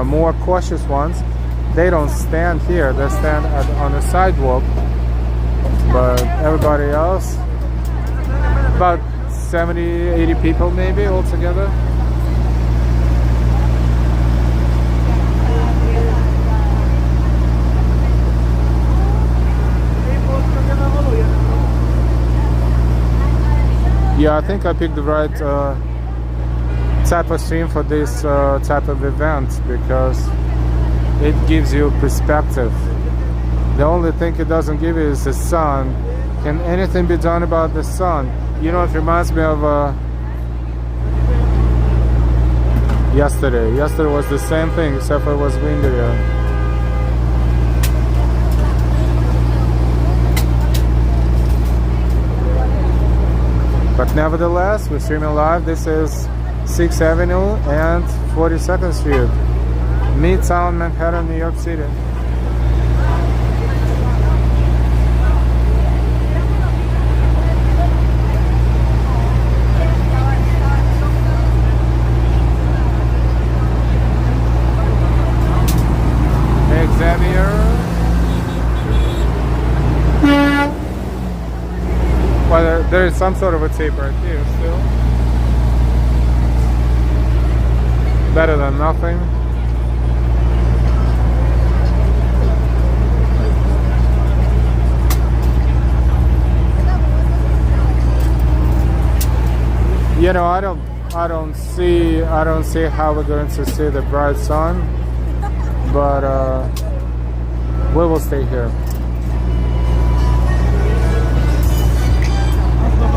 more cautious ones, they don't stand here. They stand on the sidewalk. But everybody else, about 70, 80 people maybe altogether. Yeah, I think I picked the right type of stream for this type of event, because it gives you perspective. The only thing it doesn't give you is the sun. Can anything be done about the sun? It reminds me of yesterday. Yesterday was the same thing, except for it was windier. But nevertheless, we're streaming live. This is 6th Avenue and 42nd Street, Midtown, Manhattan, New York City. Xavier. Well, there is some sort of a tape right here still. Better than nothing. I don't see how we're going to see the bright sun, but we will stay here.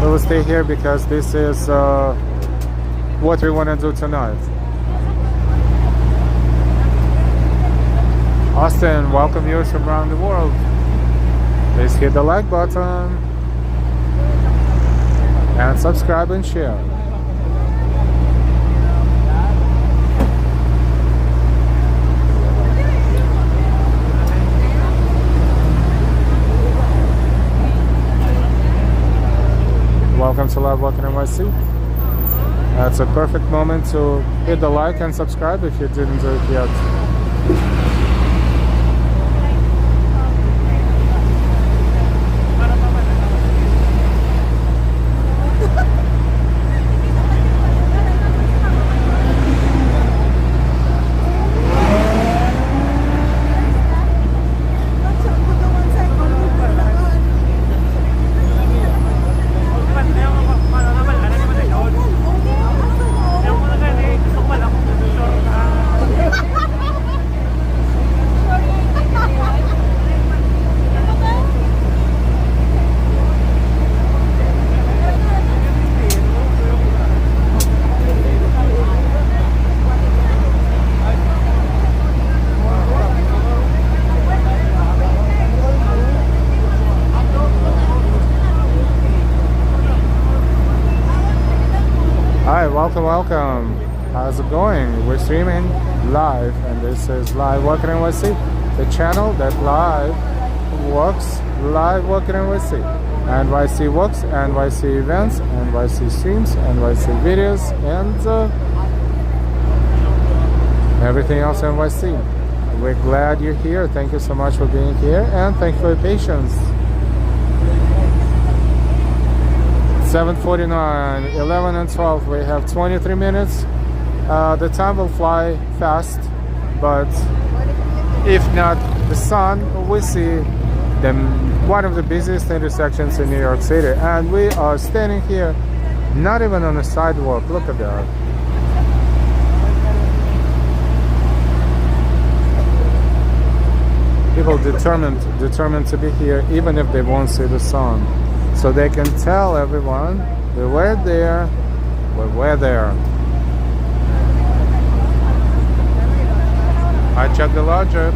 We will stay here because this is what we want to do tonight. Austin, welcome viewers from around the world. Please hit the like button and subscribe and share. welcome to Live Walking NYC. That's a perfect moment to hit the like and subscribe if you didn't do it yet. Welcome. How's it going? We're streaming live, and this is Live Walking NYC, the channel that live walks Live Walking NYC. NYC walks, NYC events, NYC streams, NYC videos, and everything else NYC. We're glad you're here. Thank you so much for being here, and thank you for your patience. 7:49, 11 and 12, we have 23 minutes. The time will fly fast, but if not the sun, we see one of the busiest intersections in New York City, and we are standing here not even on a sidewalk. Look at that. People determined to be here even if they won't see the sun. So they can tell everyone we were there, I checked the logic.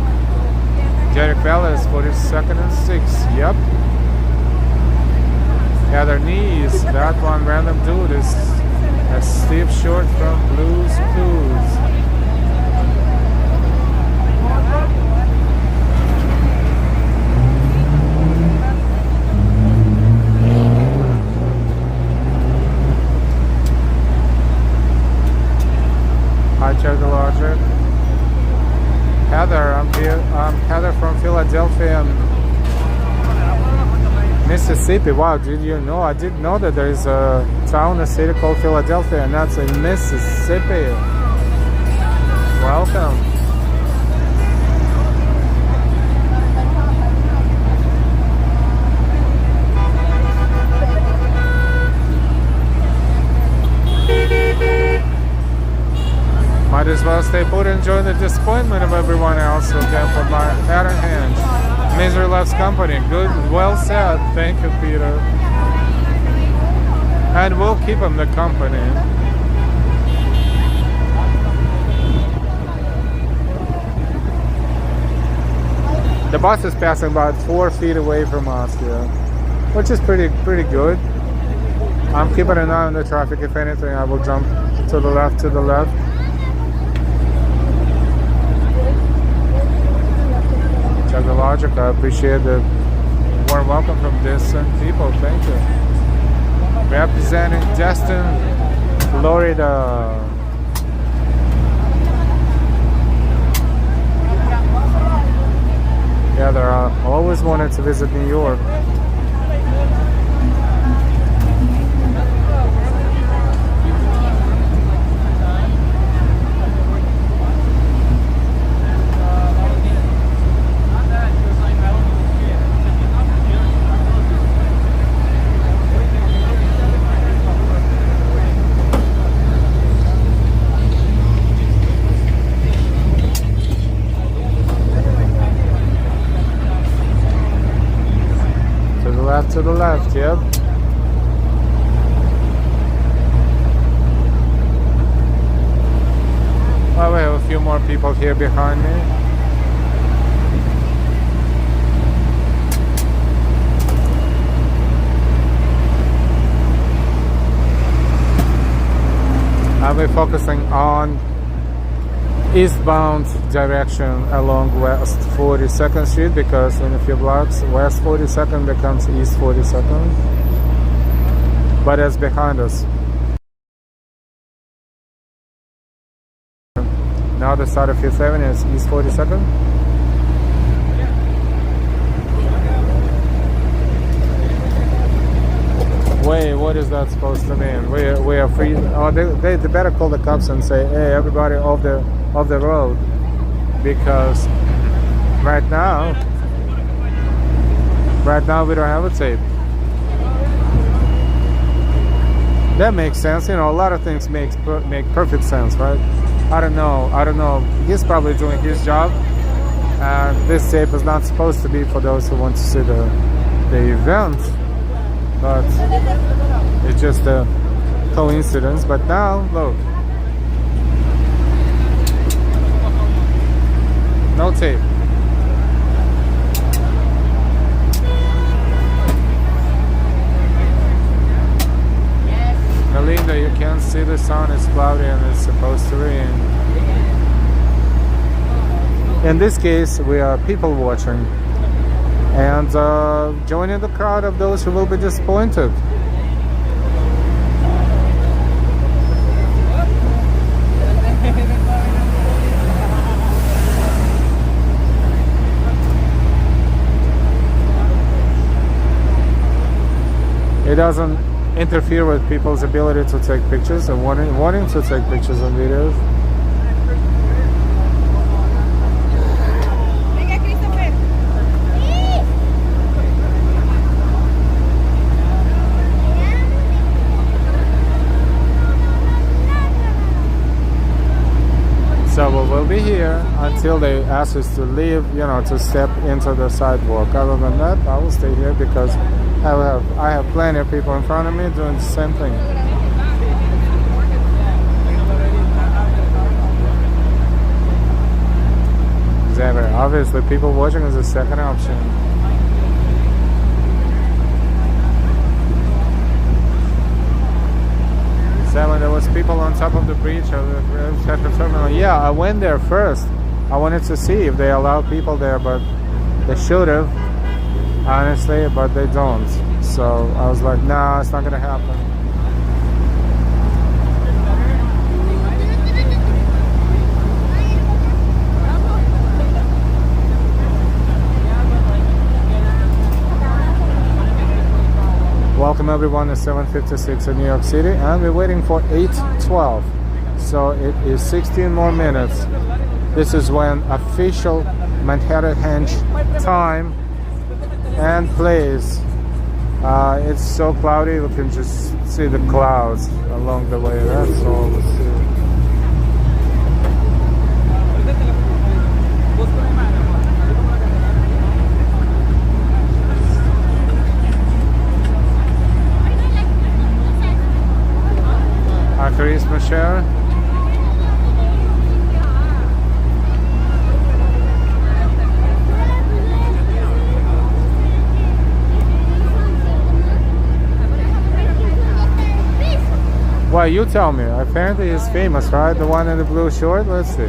Derek Bell is 42nd and 6. Yep. Heather Knees, that one random dude is Steve Short from Blues Clues. I check the logic. Heather, I'm Heather from Philadelphia, Mississippi. Wow, did you know? I didn't know that there is a town, a city called Philadelphia, and that's in Mississippi. Welcome. Might as well stay put and enjoy the disappointment of everyone else who came from Manhattanhenge. Misery loves company. Good, well said. Thank you, Peter. And we'll keep him the company. The bus is passing about 4 feet away from us here, which is pretty good. I'm keeping an eye on the traffic. If anything, I will jump to the left. Check the logic. I appreciate the warm welcome from distant people. Thank you. Representing Destin, Florida. Yeah, I always wanted to visit New York. To the left, yep. Oh, we have a few more people here behind me. I'll be focusing on eastbound direction along West 42nd Street, because in a few blocks West 42nd becomes East 42nd. but it's behind us. Now the start of Fifth Avenue is East 42nd. Wait, what is that supposed to mean? We are free. Oh, they better call the cops and say, hey, everybody off the road, because right now we don't have a tape. That makes sense. You know, a lot of things make perfect sense, right? I don't know. He's probably doing his job, and this tape is not supposed to be for those who want to see the event, but it's just a coincidence. But now, look, no tape. Melinda, you can't see the sun, it's cloudy and it's supposed to rain. In this case, we are people watching and joining the crowd of those who will be disappointed. It doesn't interfere with people's ability to take pictures and wanting to take pictures and videos. Venga, Christopher. So we'll be here until they ask us to leave, you know, to step into the sidewalk. Other than that, I will stay here because I have plenty of people in front of me doing the same thing. Exactly. Obviously, people watching is the second option. Seven, there was people on top of the bridge of the Central Terminal. Yeah, I went there first. I wanted to see if they allow people there, but they should have. Honestly, but they don't. So I was like, nah, it's not gonna happen. Welcome everyone to 7:56 in New York City, and we're waiting for 8:12. So it is 16 more minutes. This is when official Manhattanhenge time and place. It's so cloudy, we can just see the clouds along the way. That's all we see. Christmas share. Well, you tell me. Apparently he's famous, right? The one in the blue short? Let's see.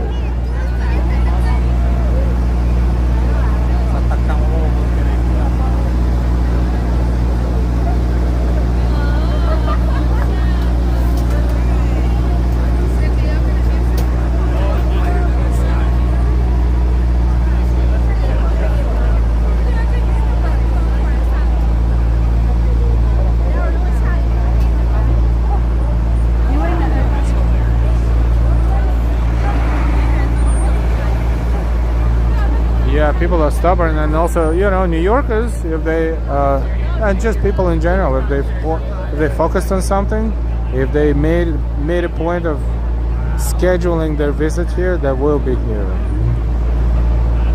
Yeah, people are stubborn, and also, you know, New Yorkers, if they and just people in general, if they focused on something, if they made a point of scheduling their visit here, they will be here.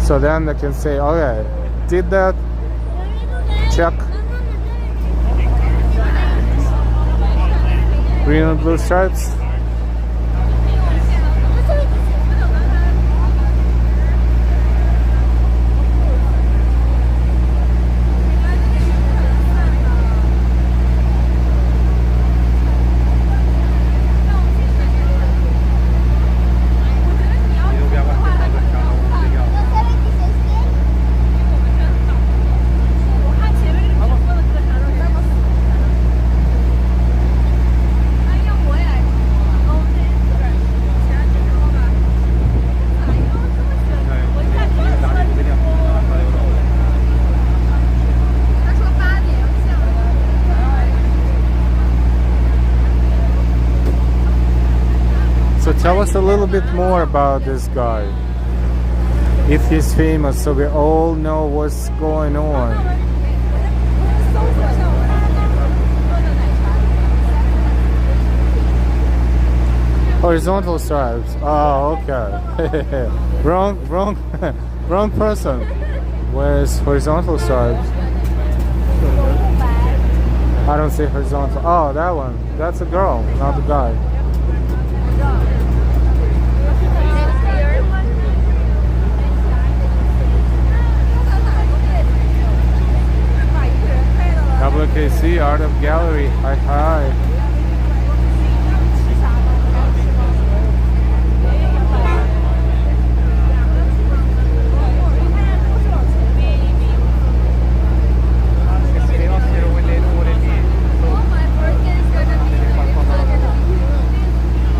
So then they can say, okay, did that, check. Green and blue stripes. Tell us a little bit more about this guy. If he's famous, so we all know what's going on. Horizontal stripes. Oh, okay. wrong person. Where's horizontal stripes? I don't see horizontal. Oh, that one. That's a girl, not a guy. WKC Art of Gallery. Hi.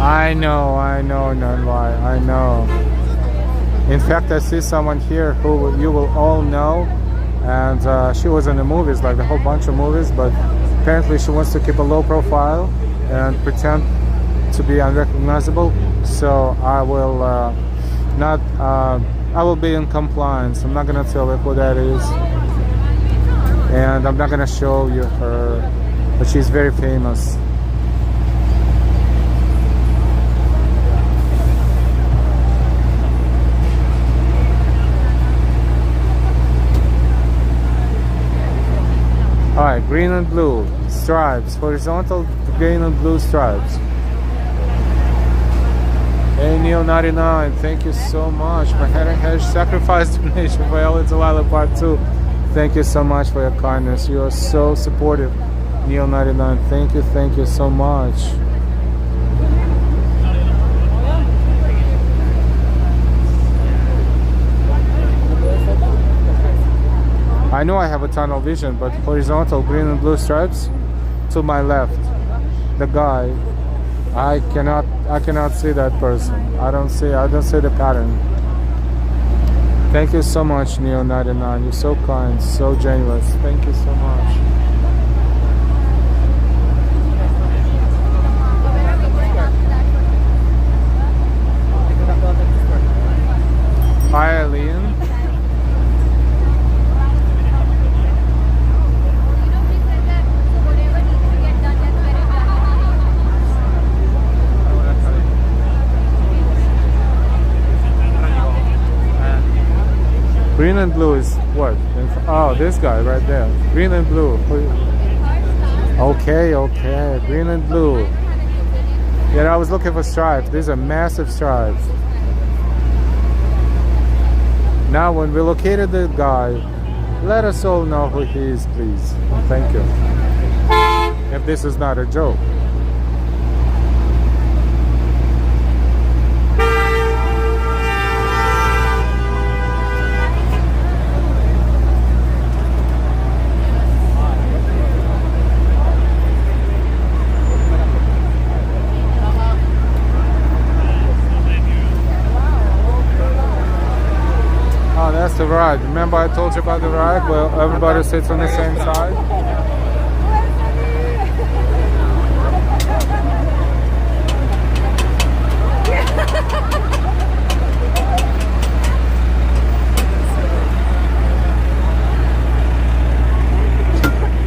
I know, non-lie. I know. In fact, I see someone here who you will all know, and she was in the movies, like a whole bunch of movies, but apparently she wants to keep a low profile and pretend to be unrecognizable. So I will I will be in compliance. I'm not gonna tell you who that is, and I'm not gonna show you her, but she's very famous. Alright, green and blue stripes, horizontal green and blue stripes. Hey Neil99, thank you so much. Manhattanhenge sacrifice donation for Ellie Delilah Part 2. Thank you so much for your kindness. You are so supportive. Neil99, thank you so much. I know I have a tunnel vision, but horizontal green and blue stripes to my left, the guy, I cannot see that person. I don't see the pattern. Thank you so much, Neo99. You're so kind, so generous. Thank you so much. Hi, Eileen. Green and blue is what? Oh, this guy right there. Green and blue. Okay. Green and blue. Yeah, I was looking for stripes. These are massive stripes. Now, when we located the guy, let us all know who he is, please. Thank you. If this is not a joke. That's the ride. Remember I told you about the ride where everybody sits on the same side?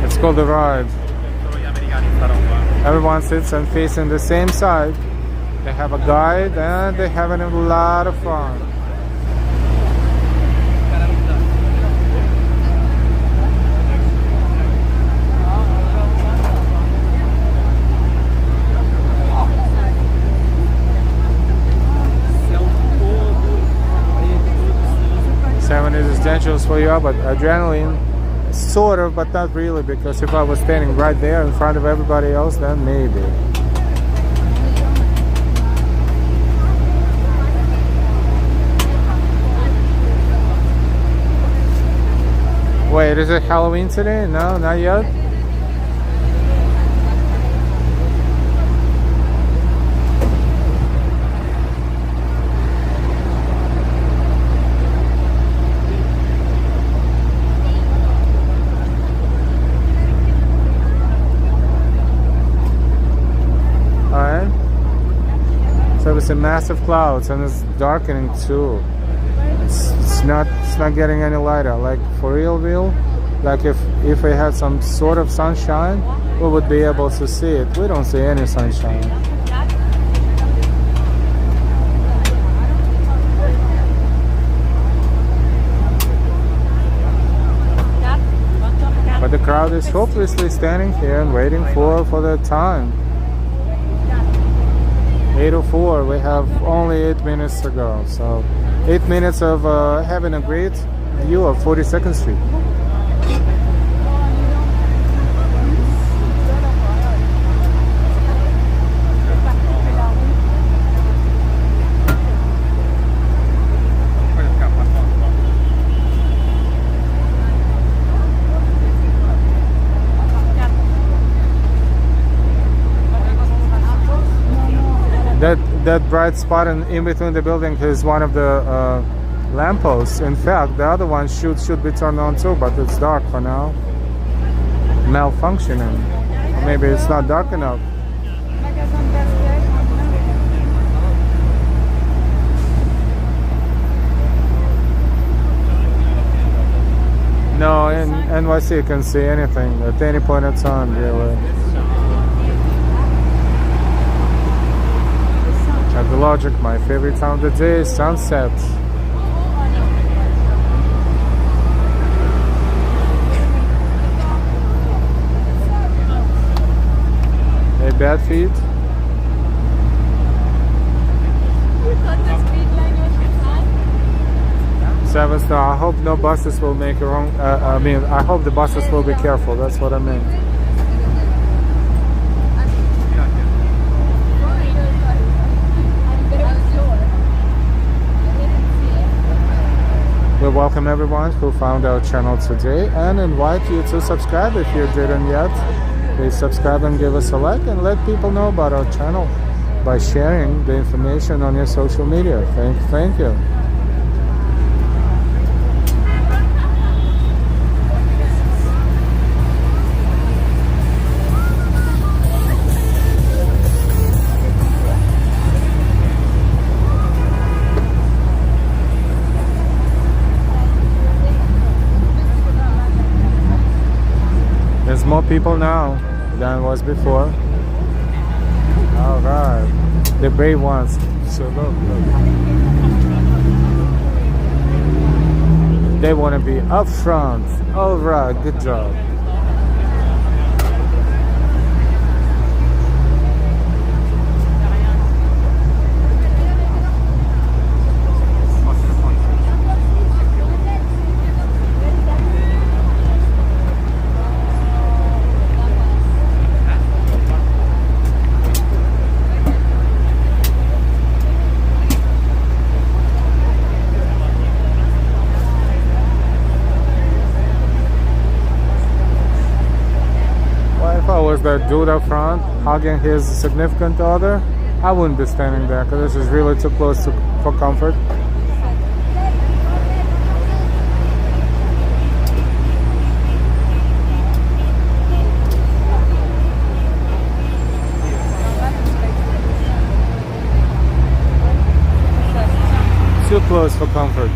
It's called the ride. Everyone sits and facing the same side. They have a guide and they're having a lot of fun. Is dangerous for you, but adrenaline sort of, but not really, because if I was standing right there in front of everybody else, then maybe. Wait, is it Halloween today? No, not yet. we see massive clouds, and it's darkening too. It's not getting any lighter. Like for real. Like if we had some sort of sunshine, we would be able to see it. We don't see any sunshine. But the crowd is hopelessly standing here and waiting for the time. 8:04, we have only 8 minutes to go. So 8 minutes of having a great view of 42nd Street. That bright spot in between the building is one of the lampposts. In fact, the other one should be turned on too, but it's dark for now. Malfunctioning. Maybe it's not dark enough. No, in NYC you can see anything at any point in time, really. At the Logic, my favorite time of the day is sunset. Hey, bad feet. Seven star. I hope no buses will make a wrong. I hope the buses will be careful. That's what I meant. We welcome everyone who found our channel today and invite you to subscribe if you didn't yet. Please subscribe and give us a like and let people know about our channel by sharing the information on your social media. Thank you. There's more people now than was before. Alright, the brave ones. So look. They want to be up front. Alright, good job. Was that dude up front hugging his significant other, I wouldn't be standing there because this is really too close for comfort. Too close for comfort.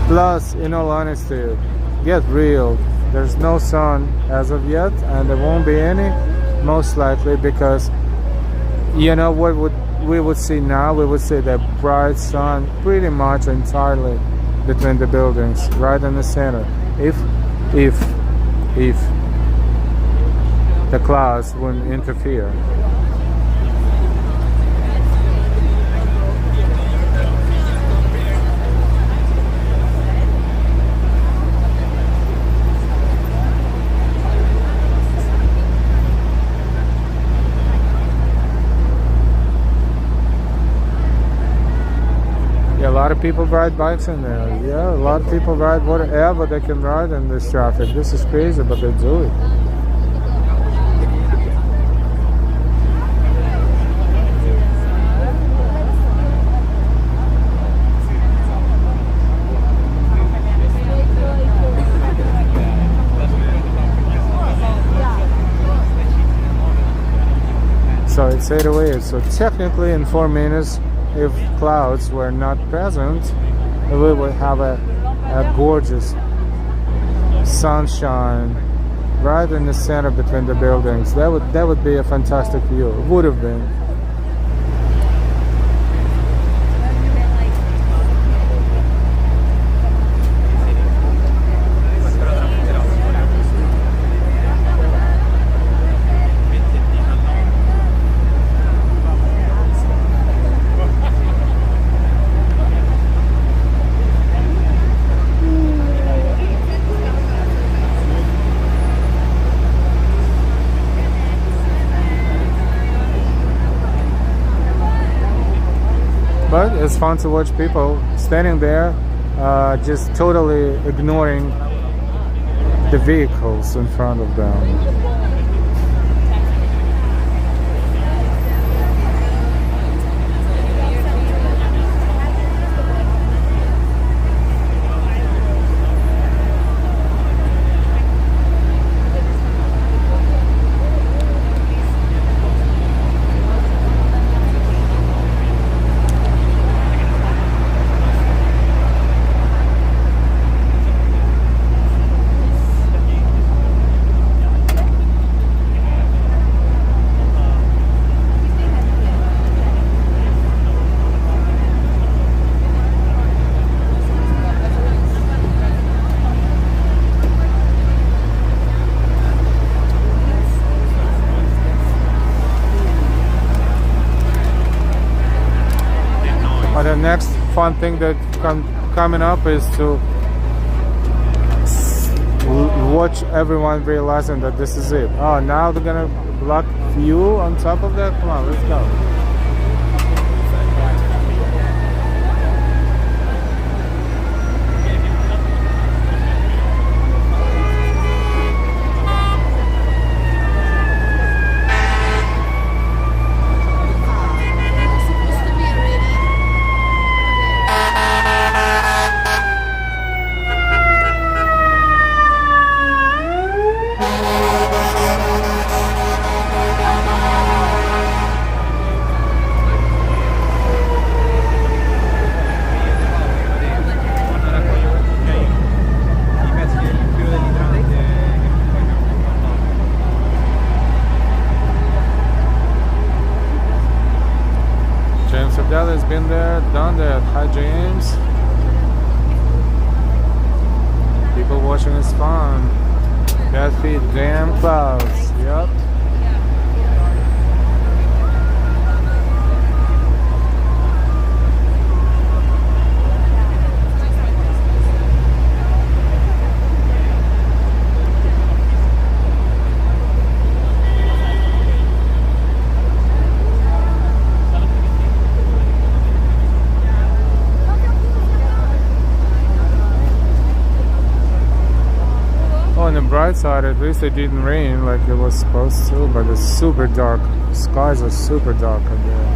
Plus, in all honesty, get real. There's no sun as of yet, and there won't be any, most likely, because you know what we would see now? We would see the bright sun pretty much entirely between the buildings, right in the center. If the clouds wouldn't interfere. A lot of people ride bikes in there. Yeah, a lot of people ride whatever they can ride in this traffic. This is crazy, but they do it. So it's 88. So technically in 4 minutes, if clouds were not present, we would have a gorgeous sunshine right in the center between the buildings. That would be a fantastic view. It would have been. But it's fun to watch people standing there, just totally ignoring the vehicles in front of them. But the next fun thing that coming up is to watch everyone realizing that this is it. Oh, now they're gonna block view on top of that. Come on, let's go. Has been there, done that. Hi James. People watching is fun. Bad feet, damn clouds. Yep. On the bright side, at least it didn't rain like it was supposed to, but it's super dark. Skies are super dark up there.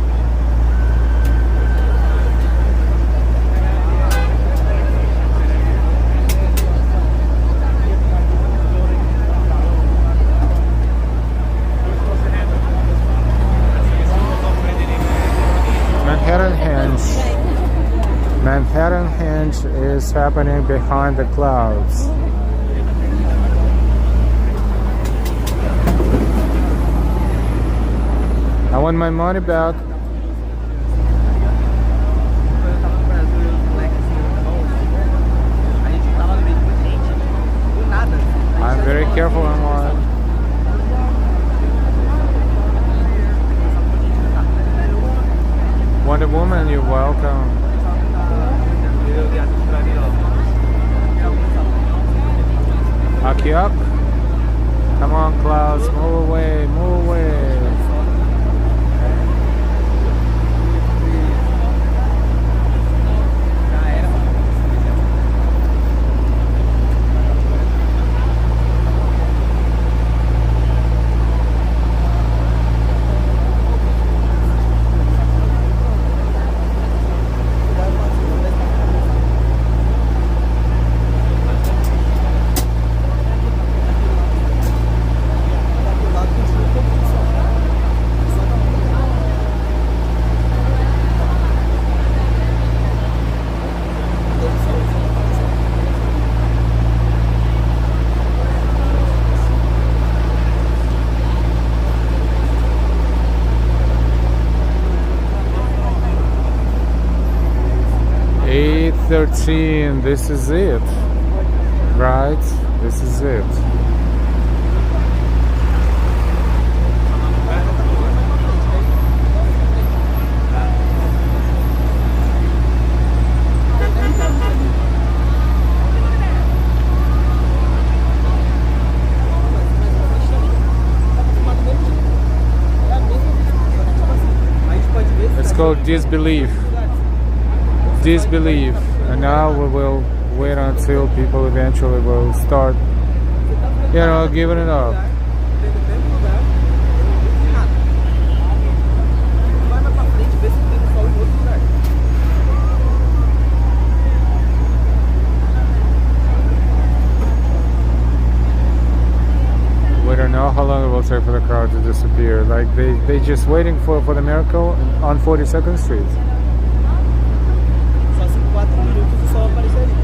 Manhattanhenge is happening behind the clouds. I want my money back. I'm very careful online. Wonder Woman, you're welcome. Akiak. Come on, clouds, move away, move away. 13. This is it, right? This is it. It's called disbelief. Disbelief. And now we will wait until people eventually will start, giving it up. We don't know how long it will take for the crowd to disappear. Like they just waiting for the miracle on 42nd Street. Só se em 4 minutos o sol apareceria.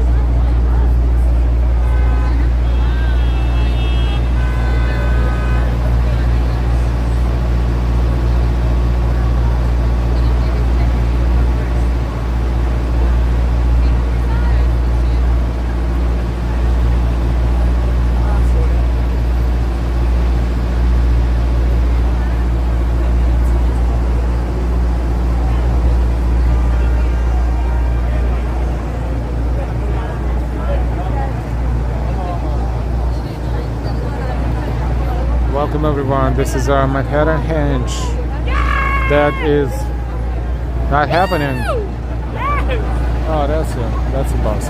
Welcome everyone, this is our Manhattanhenge. That is not happening. Oh, that's it. That's a bus.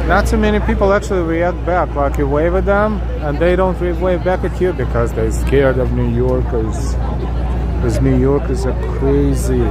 Not too many people actually react back. Like you wave at them and they don't wave back at you because they're scared of New Yorkers. Because New Yorkers are crazy.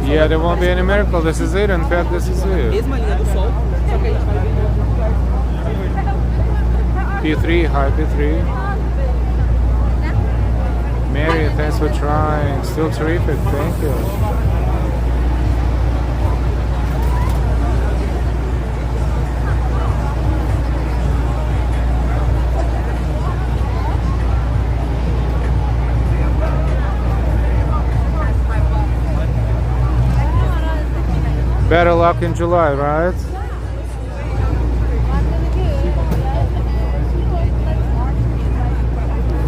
Yeah, there won't be any miracle. This is it. In fact, this is it. Mesma linha do sol, só que a gente vai ver. P3, hi P3. Mary, thanks for trying. Still terrific. Thank you. Better luck in July, right?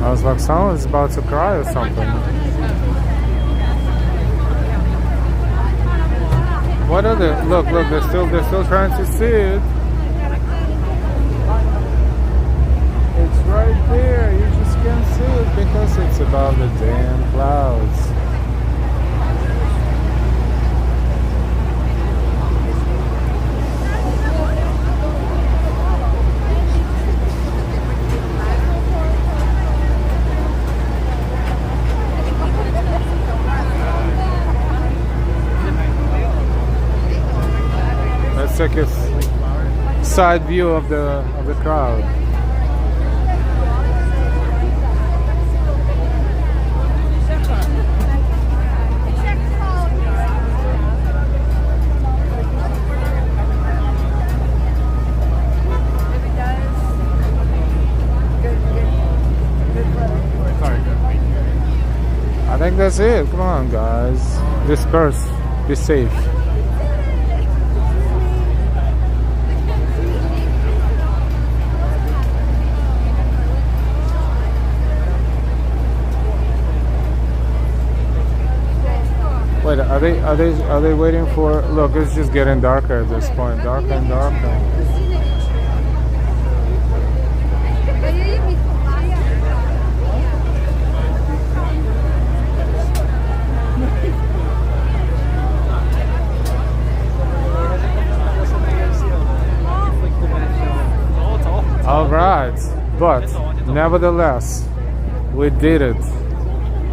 I was like, someone's about to cry or something. What are they? Look, they're still trying to see it. It's right there. You just can't see it because it's above the damn clouds. Take a side view of the crowd. I think that's it. Come on, guys. Disperse. Be safe. Wait, are they waiting for? Look, it's just getting darker at this point. Darker and darker. Nevertheless, we did it.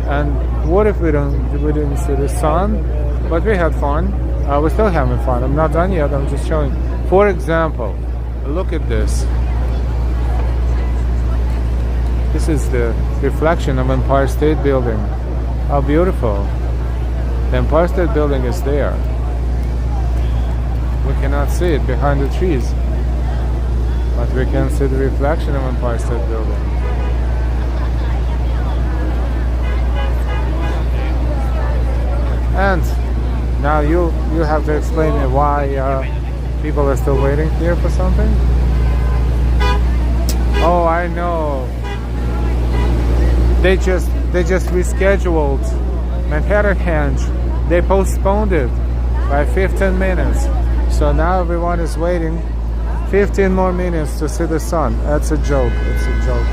And what if we didn't see the sun? But we had fun. We're still having fun. I'm not done yet. I'm just showing. For example, look at this. This is the reflection of Empire State Building. How beautiful. The Empire State Building is there. We cannot see it behind the trees, but we can see the reflection of Empire State Building. And now you have to explain me why people are still waiting here for something. Oh, I know. They just rescheduled Manhattanhenge. They postponed it by 15 minutes. So now everyone is waiting 15 more minutes to see the sun. That's a joke. It's a joke.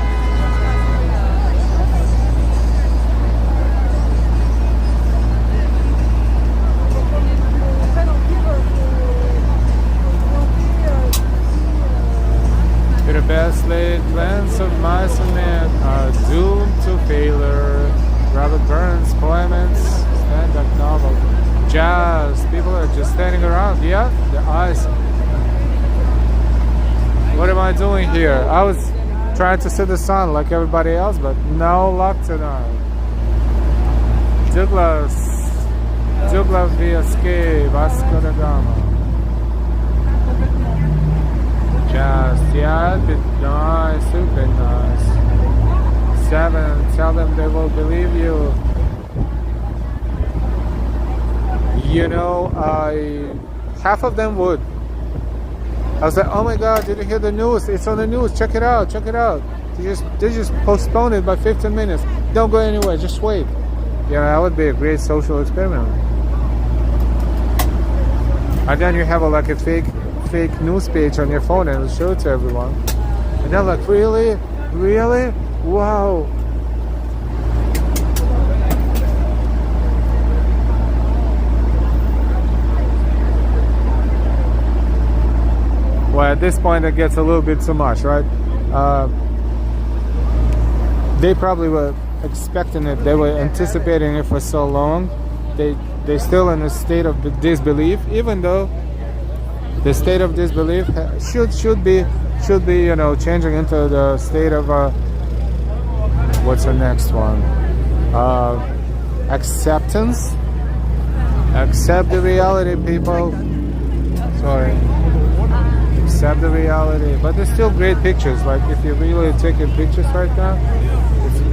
The best laid plans of mice and men are doomed to failure. Robert Burns, poems, stand-up novel, jazz. People are just standing around. Yeah, the eyes. What am I doing here? I was trying to see the sun like everybody else, but no luck tonight. Douglas VSK, Vasco da Gama. Just, yeah, it'd be nice, super nice. 7, tell them they will believe you. You know, half of them would. I was like, oh my God, did you hear the news? It's on the news, check it out, check it out. They just postponed it by 15 minutes. Don't go anywhere, just wait. Yeah, that would be a great social experiment. And then you have like a fake news page on your phone and it'll show it to everyone. And they're like, really? Really? Wow. Well, at this point it gets a little bit too much, right? They probably were expecting it. They were anticipating it for so long. They're still in a state of disbelief, even though the state of disbelief should be changing into the state of what's the next one? Acceptance. Accept the reality, people. Sorry. Accept the reality. But there's still great pictures. Like if you're really taking pictures right now,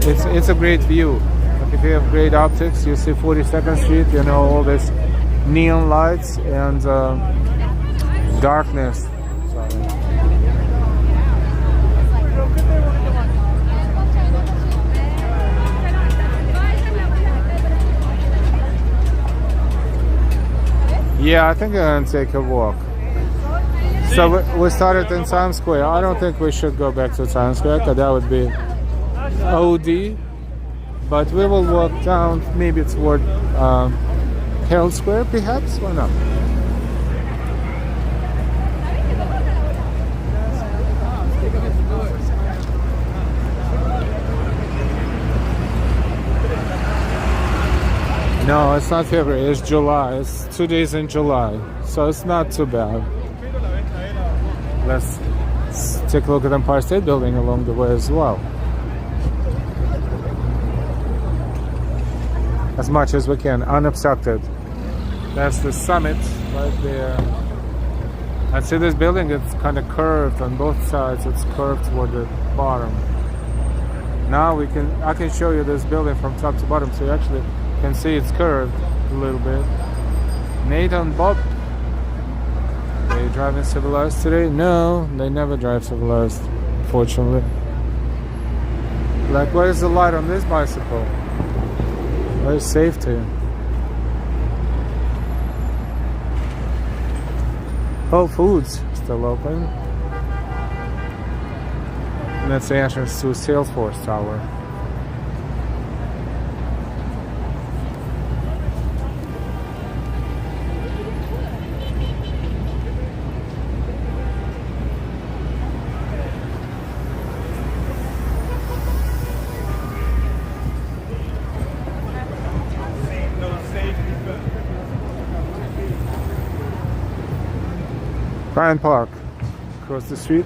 it's a great view. Like if you have great optics, you see 42nd Street. You know all this neon lights and darkness. Yeah, I think I'm gonna take a walk. So we started in Times Square. I don't think we should go back to Times Square because that would be OD. But we will walk down maybe toward Herald Square, perhaps. Why not? No, it's not February, it's July. It's 2 days in July, so it's not too bad. Let's take a look at Empire State Building along the way as well. As much as we can, unobstructed. That's the summit right there. And see this building, it's kind of curved on both sides. It's curved toward the bottom. Now I can show you this building from top to bottom, so you actually can see it's curved a little bit. Nate and Bob. Are you driving civilized today? No, they never drive civilized, unfortunately. Like, where's the light on this bicycle? Where's safety? Whole Foods still open. And that's the entrance to Salesforce Tower. Bryant Park, across the street.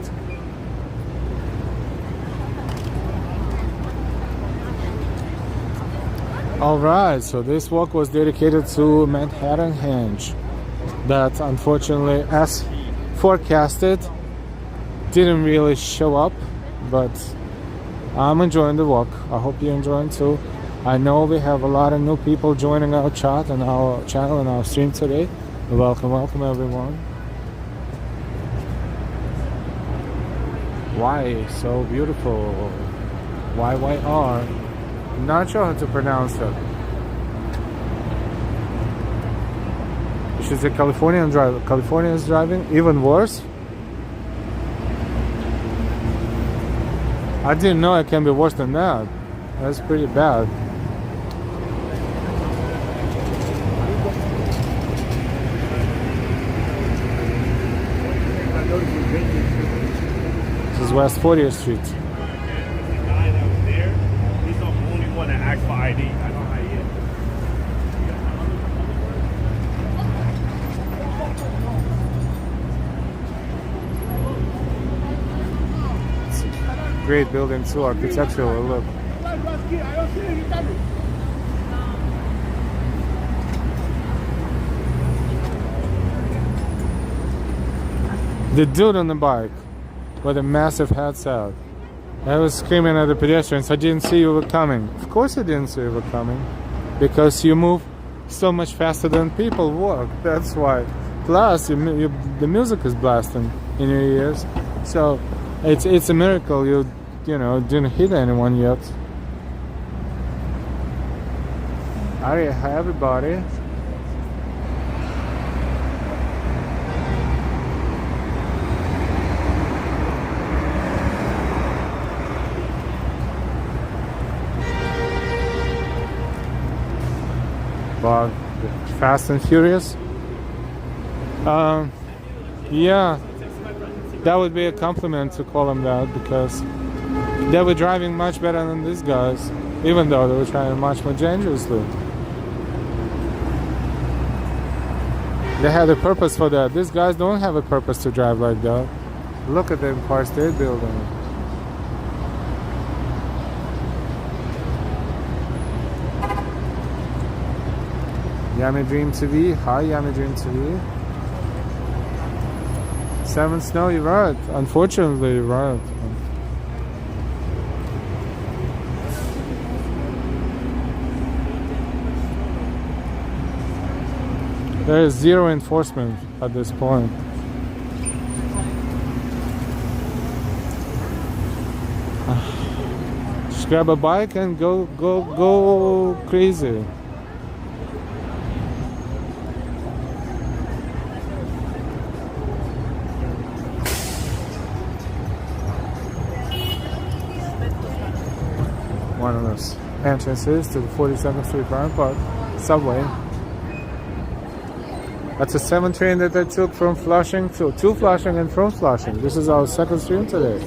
Alright, so this walk was dedicated to Manhattanhenge, that unfortunately, as forecasted, didn't really show up, but I'm enjoying the walk. I hope you're enjoying too. I know we have a lot of new people joining our chat and our channel and our stream today. Welcome everyone. Why so beautiful? YYR. Not sure how to pronounce it. She's a Californian driver. California is driving even worse. I didn't know it can be worse than that. That's pretty bad. This is West 40th Street. The guy that was there, he's the only one that asked for ID. I don't know how he is. It's a great building too, architectural look. The dude on the bike with a massive headset, I was screaming at the pedestrians, I didn't see you were coming. Of course I didn't see you were coming, because you move so much faster than people walk, that's why. Plus, the music is blasting in your ears, so it's a miracle you didn't hit anyone yet. Hi everybody. About Fast and Furious. Yeah, that would be a compliment to call them that, because they were driving much better than these guys, even though they were trying much more dangerously. They had a purpose for that. These guys don't have a purpose to drive like that. Look at the Empire State Building. Yummy Dream TV. Hi, Yummy Dream TV. 7 snow, you're right. Unfortunately, you're right. There is zero enforcement at this point. Just grab a bike and go crazy. One of those entrances to the 42nd Street Bryant Park subway. That's a 7 train that I took from Flushing to Flushing and from Flushing. This is our second stream today.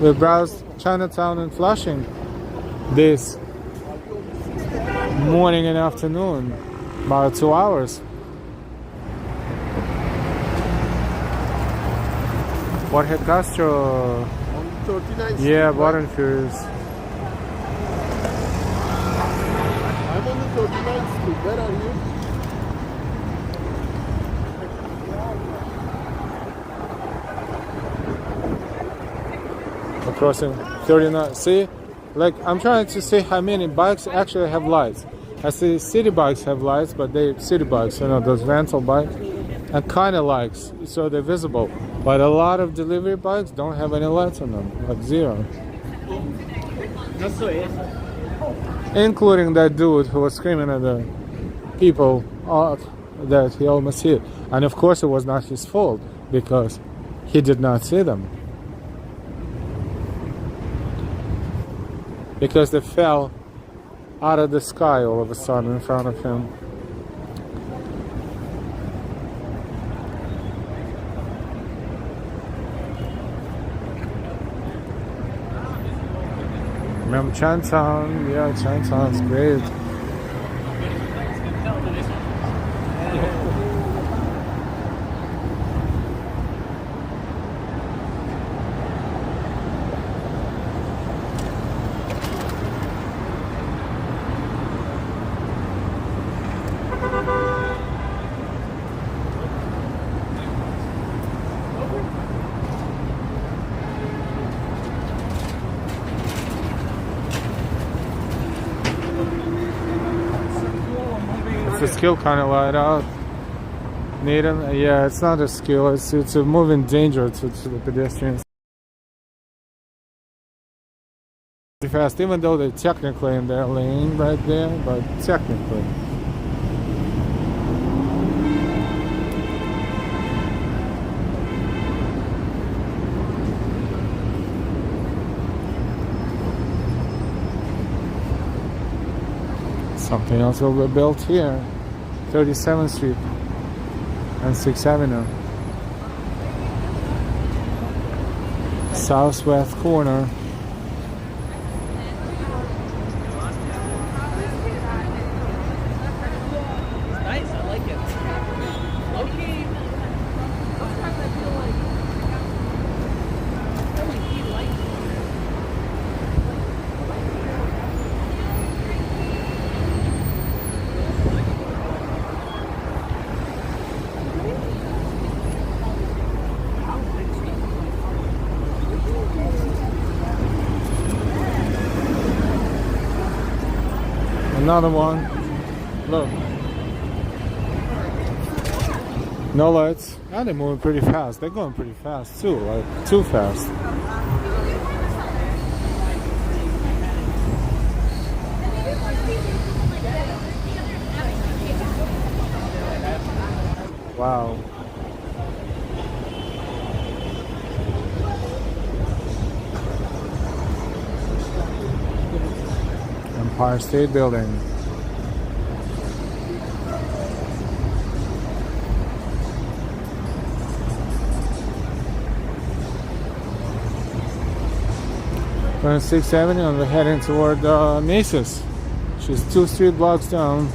We browsed Chinatown and Flushing this morning and afternoon, about 2 hours. Jorge Castro. On 39th. Yeah, Bottom Furious. I'm on the 39th Street. Where are you? Crossing 39. See, like I'm trying to see how many bikes actually have lights. I see city bikes have lights, but they city bikes, those rental bikes, and kind of lights, so they're visible. But a lot of delivery bikes don't have any lights on them, like zero. Including that dude who was screaming at the people that he almost hit. And of course, it was not his fault because he did not see them. Because they fell out of the sky all of a sudden in front of him. Remember Chinatown? Yeah, Chinatown's great. It's a skill kind of light out. Nathan, yeah, it's not a skill. It's a moving danger to the pedestrians. Pretty fast, even though they're technically in their lane right there, but technically. Something else will be built here, 37th Street and 6th Avenue. Southwest corner. Nice, I like it. Okay. Another one. Look. No lights. And they're moving pretty fast. They're going pretty fast too, like too fast. Wow. Empire State Building. We're on 6th Avenue and we're heading toward Macy's. She's 2 street blocks down.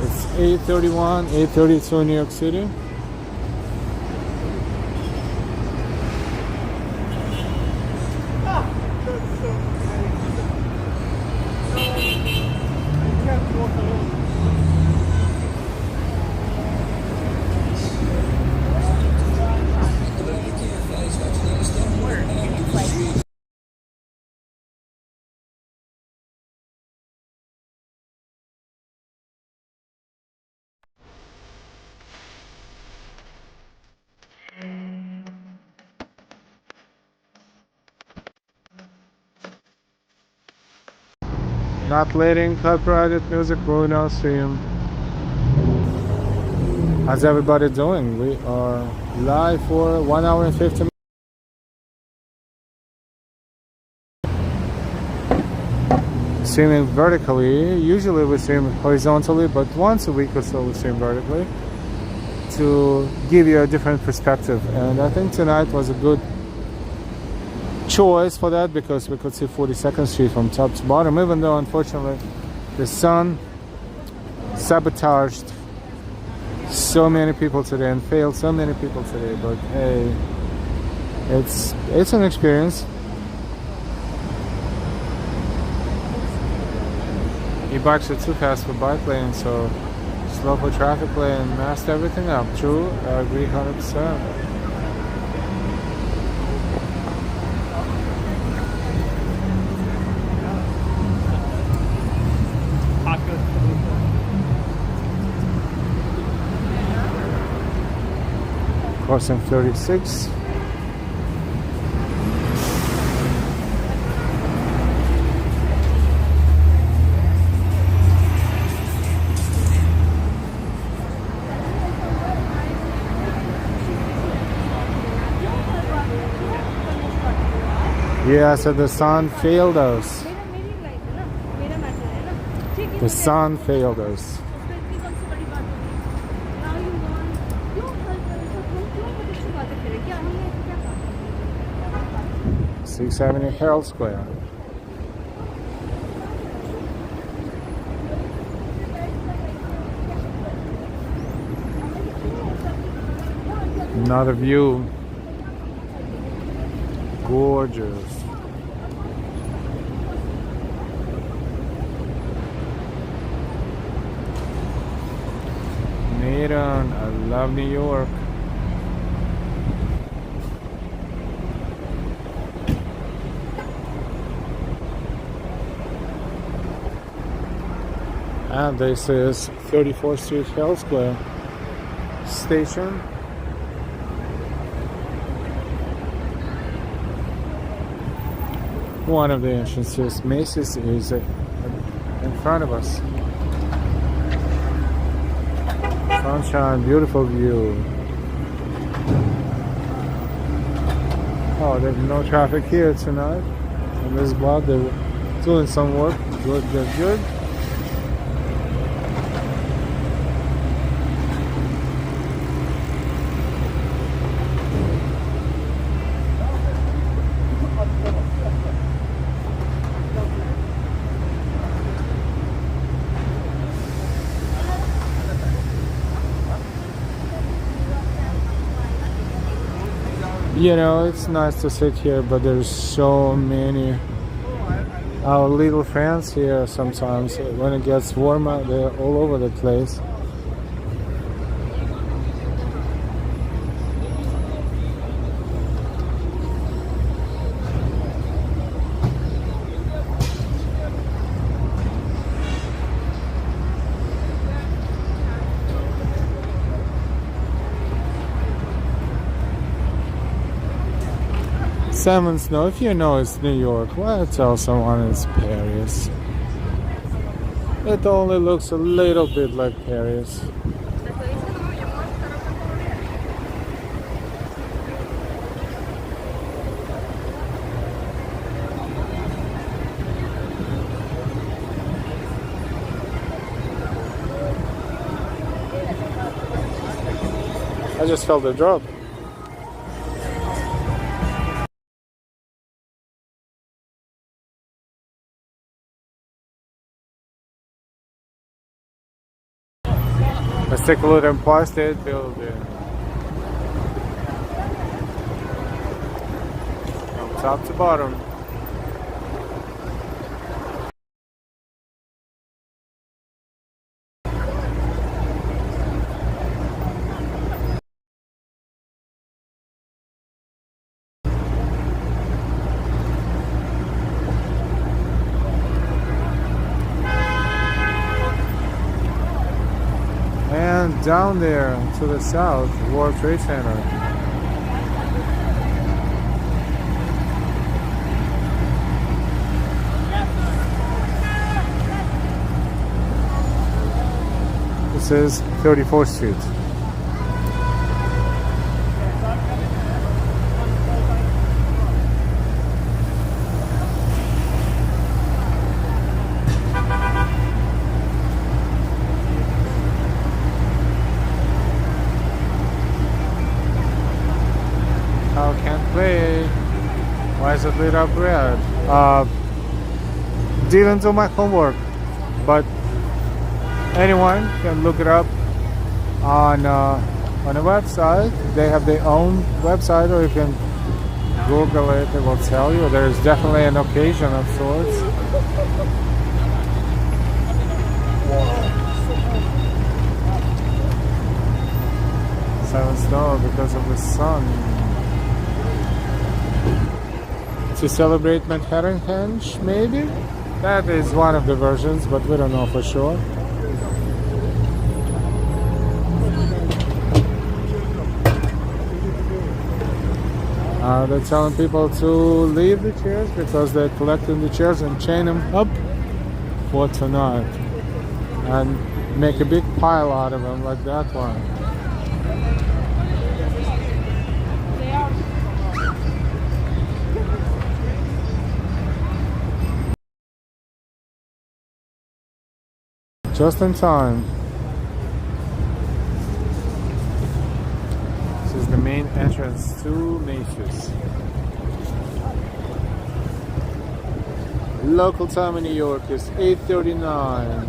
It's 8:31, 8:32 in New York City. Not letting copyrighted music ruin our stream. How's everybody doing? We are live for 1 hour and 50 minutes. Streaming vertically. Usually we stream horizontally, but once a week or so we stream vertically to give you a different perspective. And I think tonight was a good choice for that because we could see 42nd Street from top to bottom, even though unfortunately the sun sabotaged so many people today and failed so many people today. But hey, it's an experience. E-bikes are too fast for bike lane, so slow for traffic lane, messed everything up. True, I agree 100%. Crossing 36. Yeah, so the sun failed us. The sun failed us. 6th Avenue, Herald Square. Another view. Gorgeous. Midtown, I love New York. And this is 34th Street Herald Square station. One of the entrances. Macy's is in front of us. Sunshine, beautiful view. Oh, there's no traffic here tonight. On this block, they're doing some work. Good, good, good. You know, it's nice to sit here, but there's so many our little friends here sometimes. When it gets warmer, they're all over the place. Salmon Snow, if you know it's New York, why tell someone it's Paris? It only looks a little bit like Paris. I just felt a drop. Let's take a look at Empire State Building. From top to bottom. And down there to the south, World Trade Center. This is 34th Street. I can't play. Why is it lit up red? Didn't do my homework, but anyone can look it up on a website. They have their own website, or you can Google it. It will tell you. There's definitely an occasion of sorts. Silent snow because of the sun. To celebrate Manhattanhenge, maybe? That is one of the versions, but we don't know for sure. They're telling people to leave the chairs because they're collecting the chairs and chain them up for tonight. And make a big pile out of them like that one. Just in time. This is the main entrance to Macy's. Local time in New York is 8:39.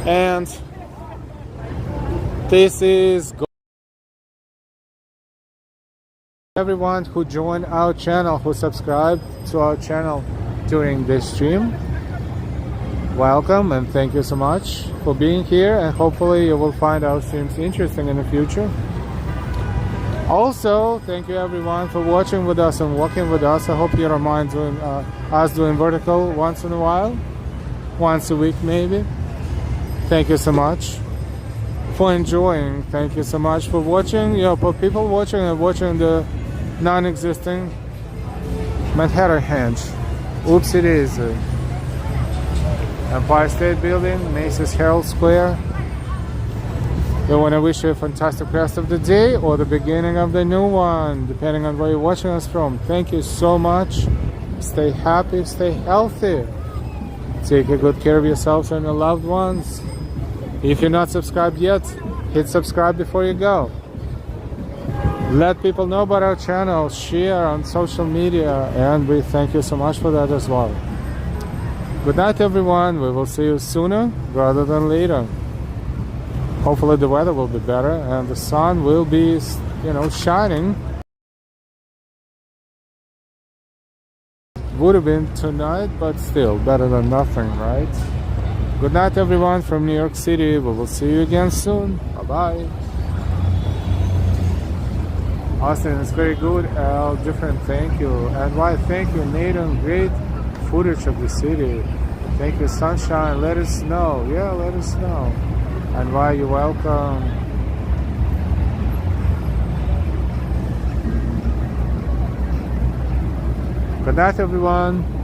And this is everyone who joined our channel, who subscribed to our channel during this stream. Welcome and thank you so much for being here, and hopefully you will find our streams interesting in the future. Also, thank you everyone for watching with us and walking with us. I hope you don't mind doing us doing vertical once in a while, once a week maybe. Thank you so much for enjoying. Thank you so much for watching. You know, for people watching and watching the non-existing Manhattanhenge. Oopsie daisy. Empire State Building, Macy's Herald Square. We want to wish you a fantastic rest of the day or the beginning of the new one, depending on where you're watching us from. Thank you so much. Stay happy, stay healthy. Take a good care of yourselves and your loved ones. If you're not subscribed yet, hit subscribe before you go. Let people know about our channel, share on social media, and we thank you so much for that as well. Good night everyone. We will see you sooner rather than later. Hopefully the weather will be better and the sun will be, you know, shining. Would have been tonight, but still better than nothing, right? Good night everyone from New York City. We will see you again soon. Bye-bye. Austin is very good. Different, thank you. And why? Thank you, Nathan. Great footage of the city. Thank you, Sunshine. Let us know. Yeah, let us know. And why, you're welcome. Good night, everyone.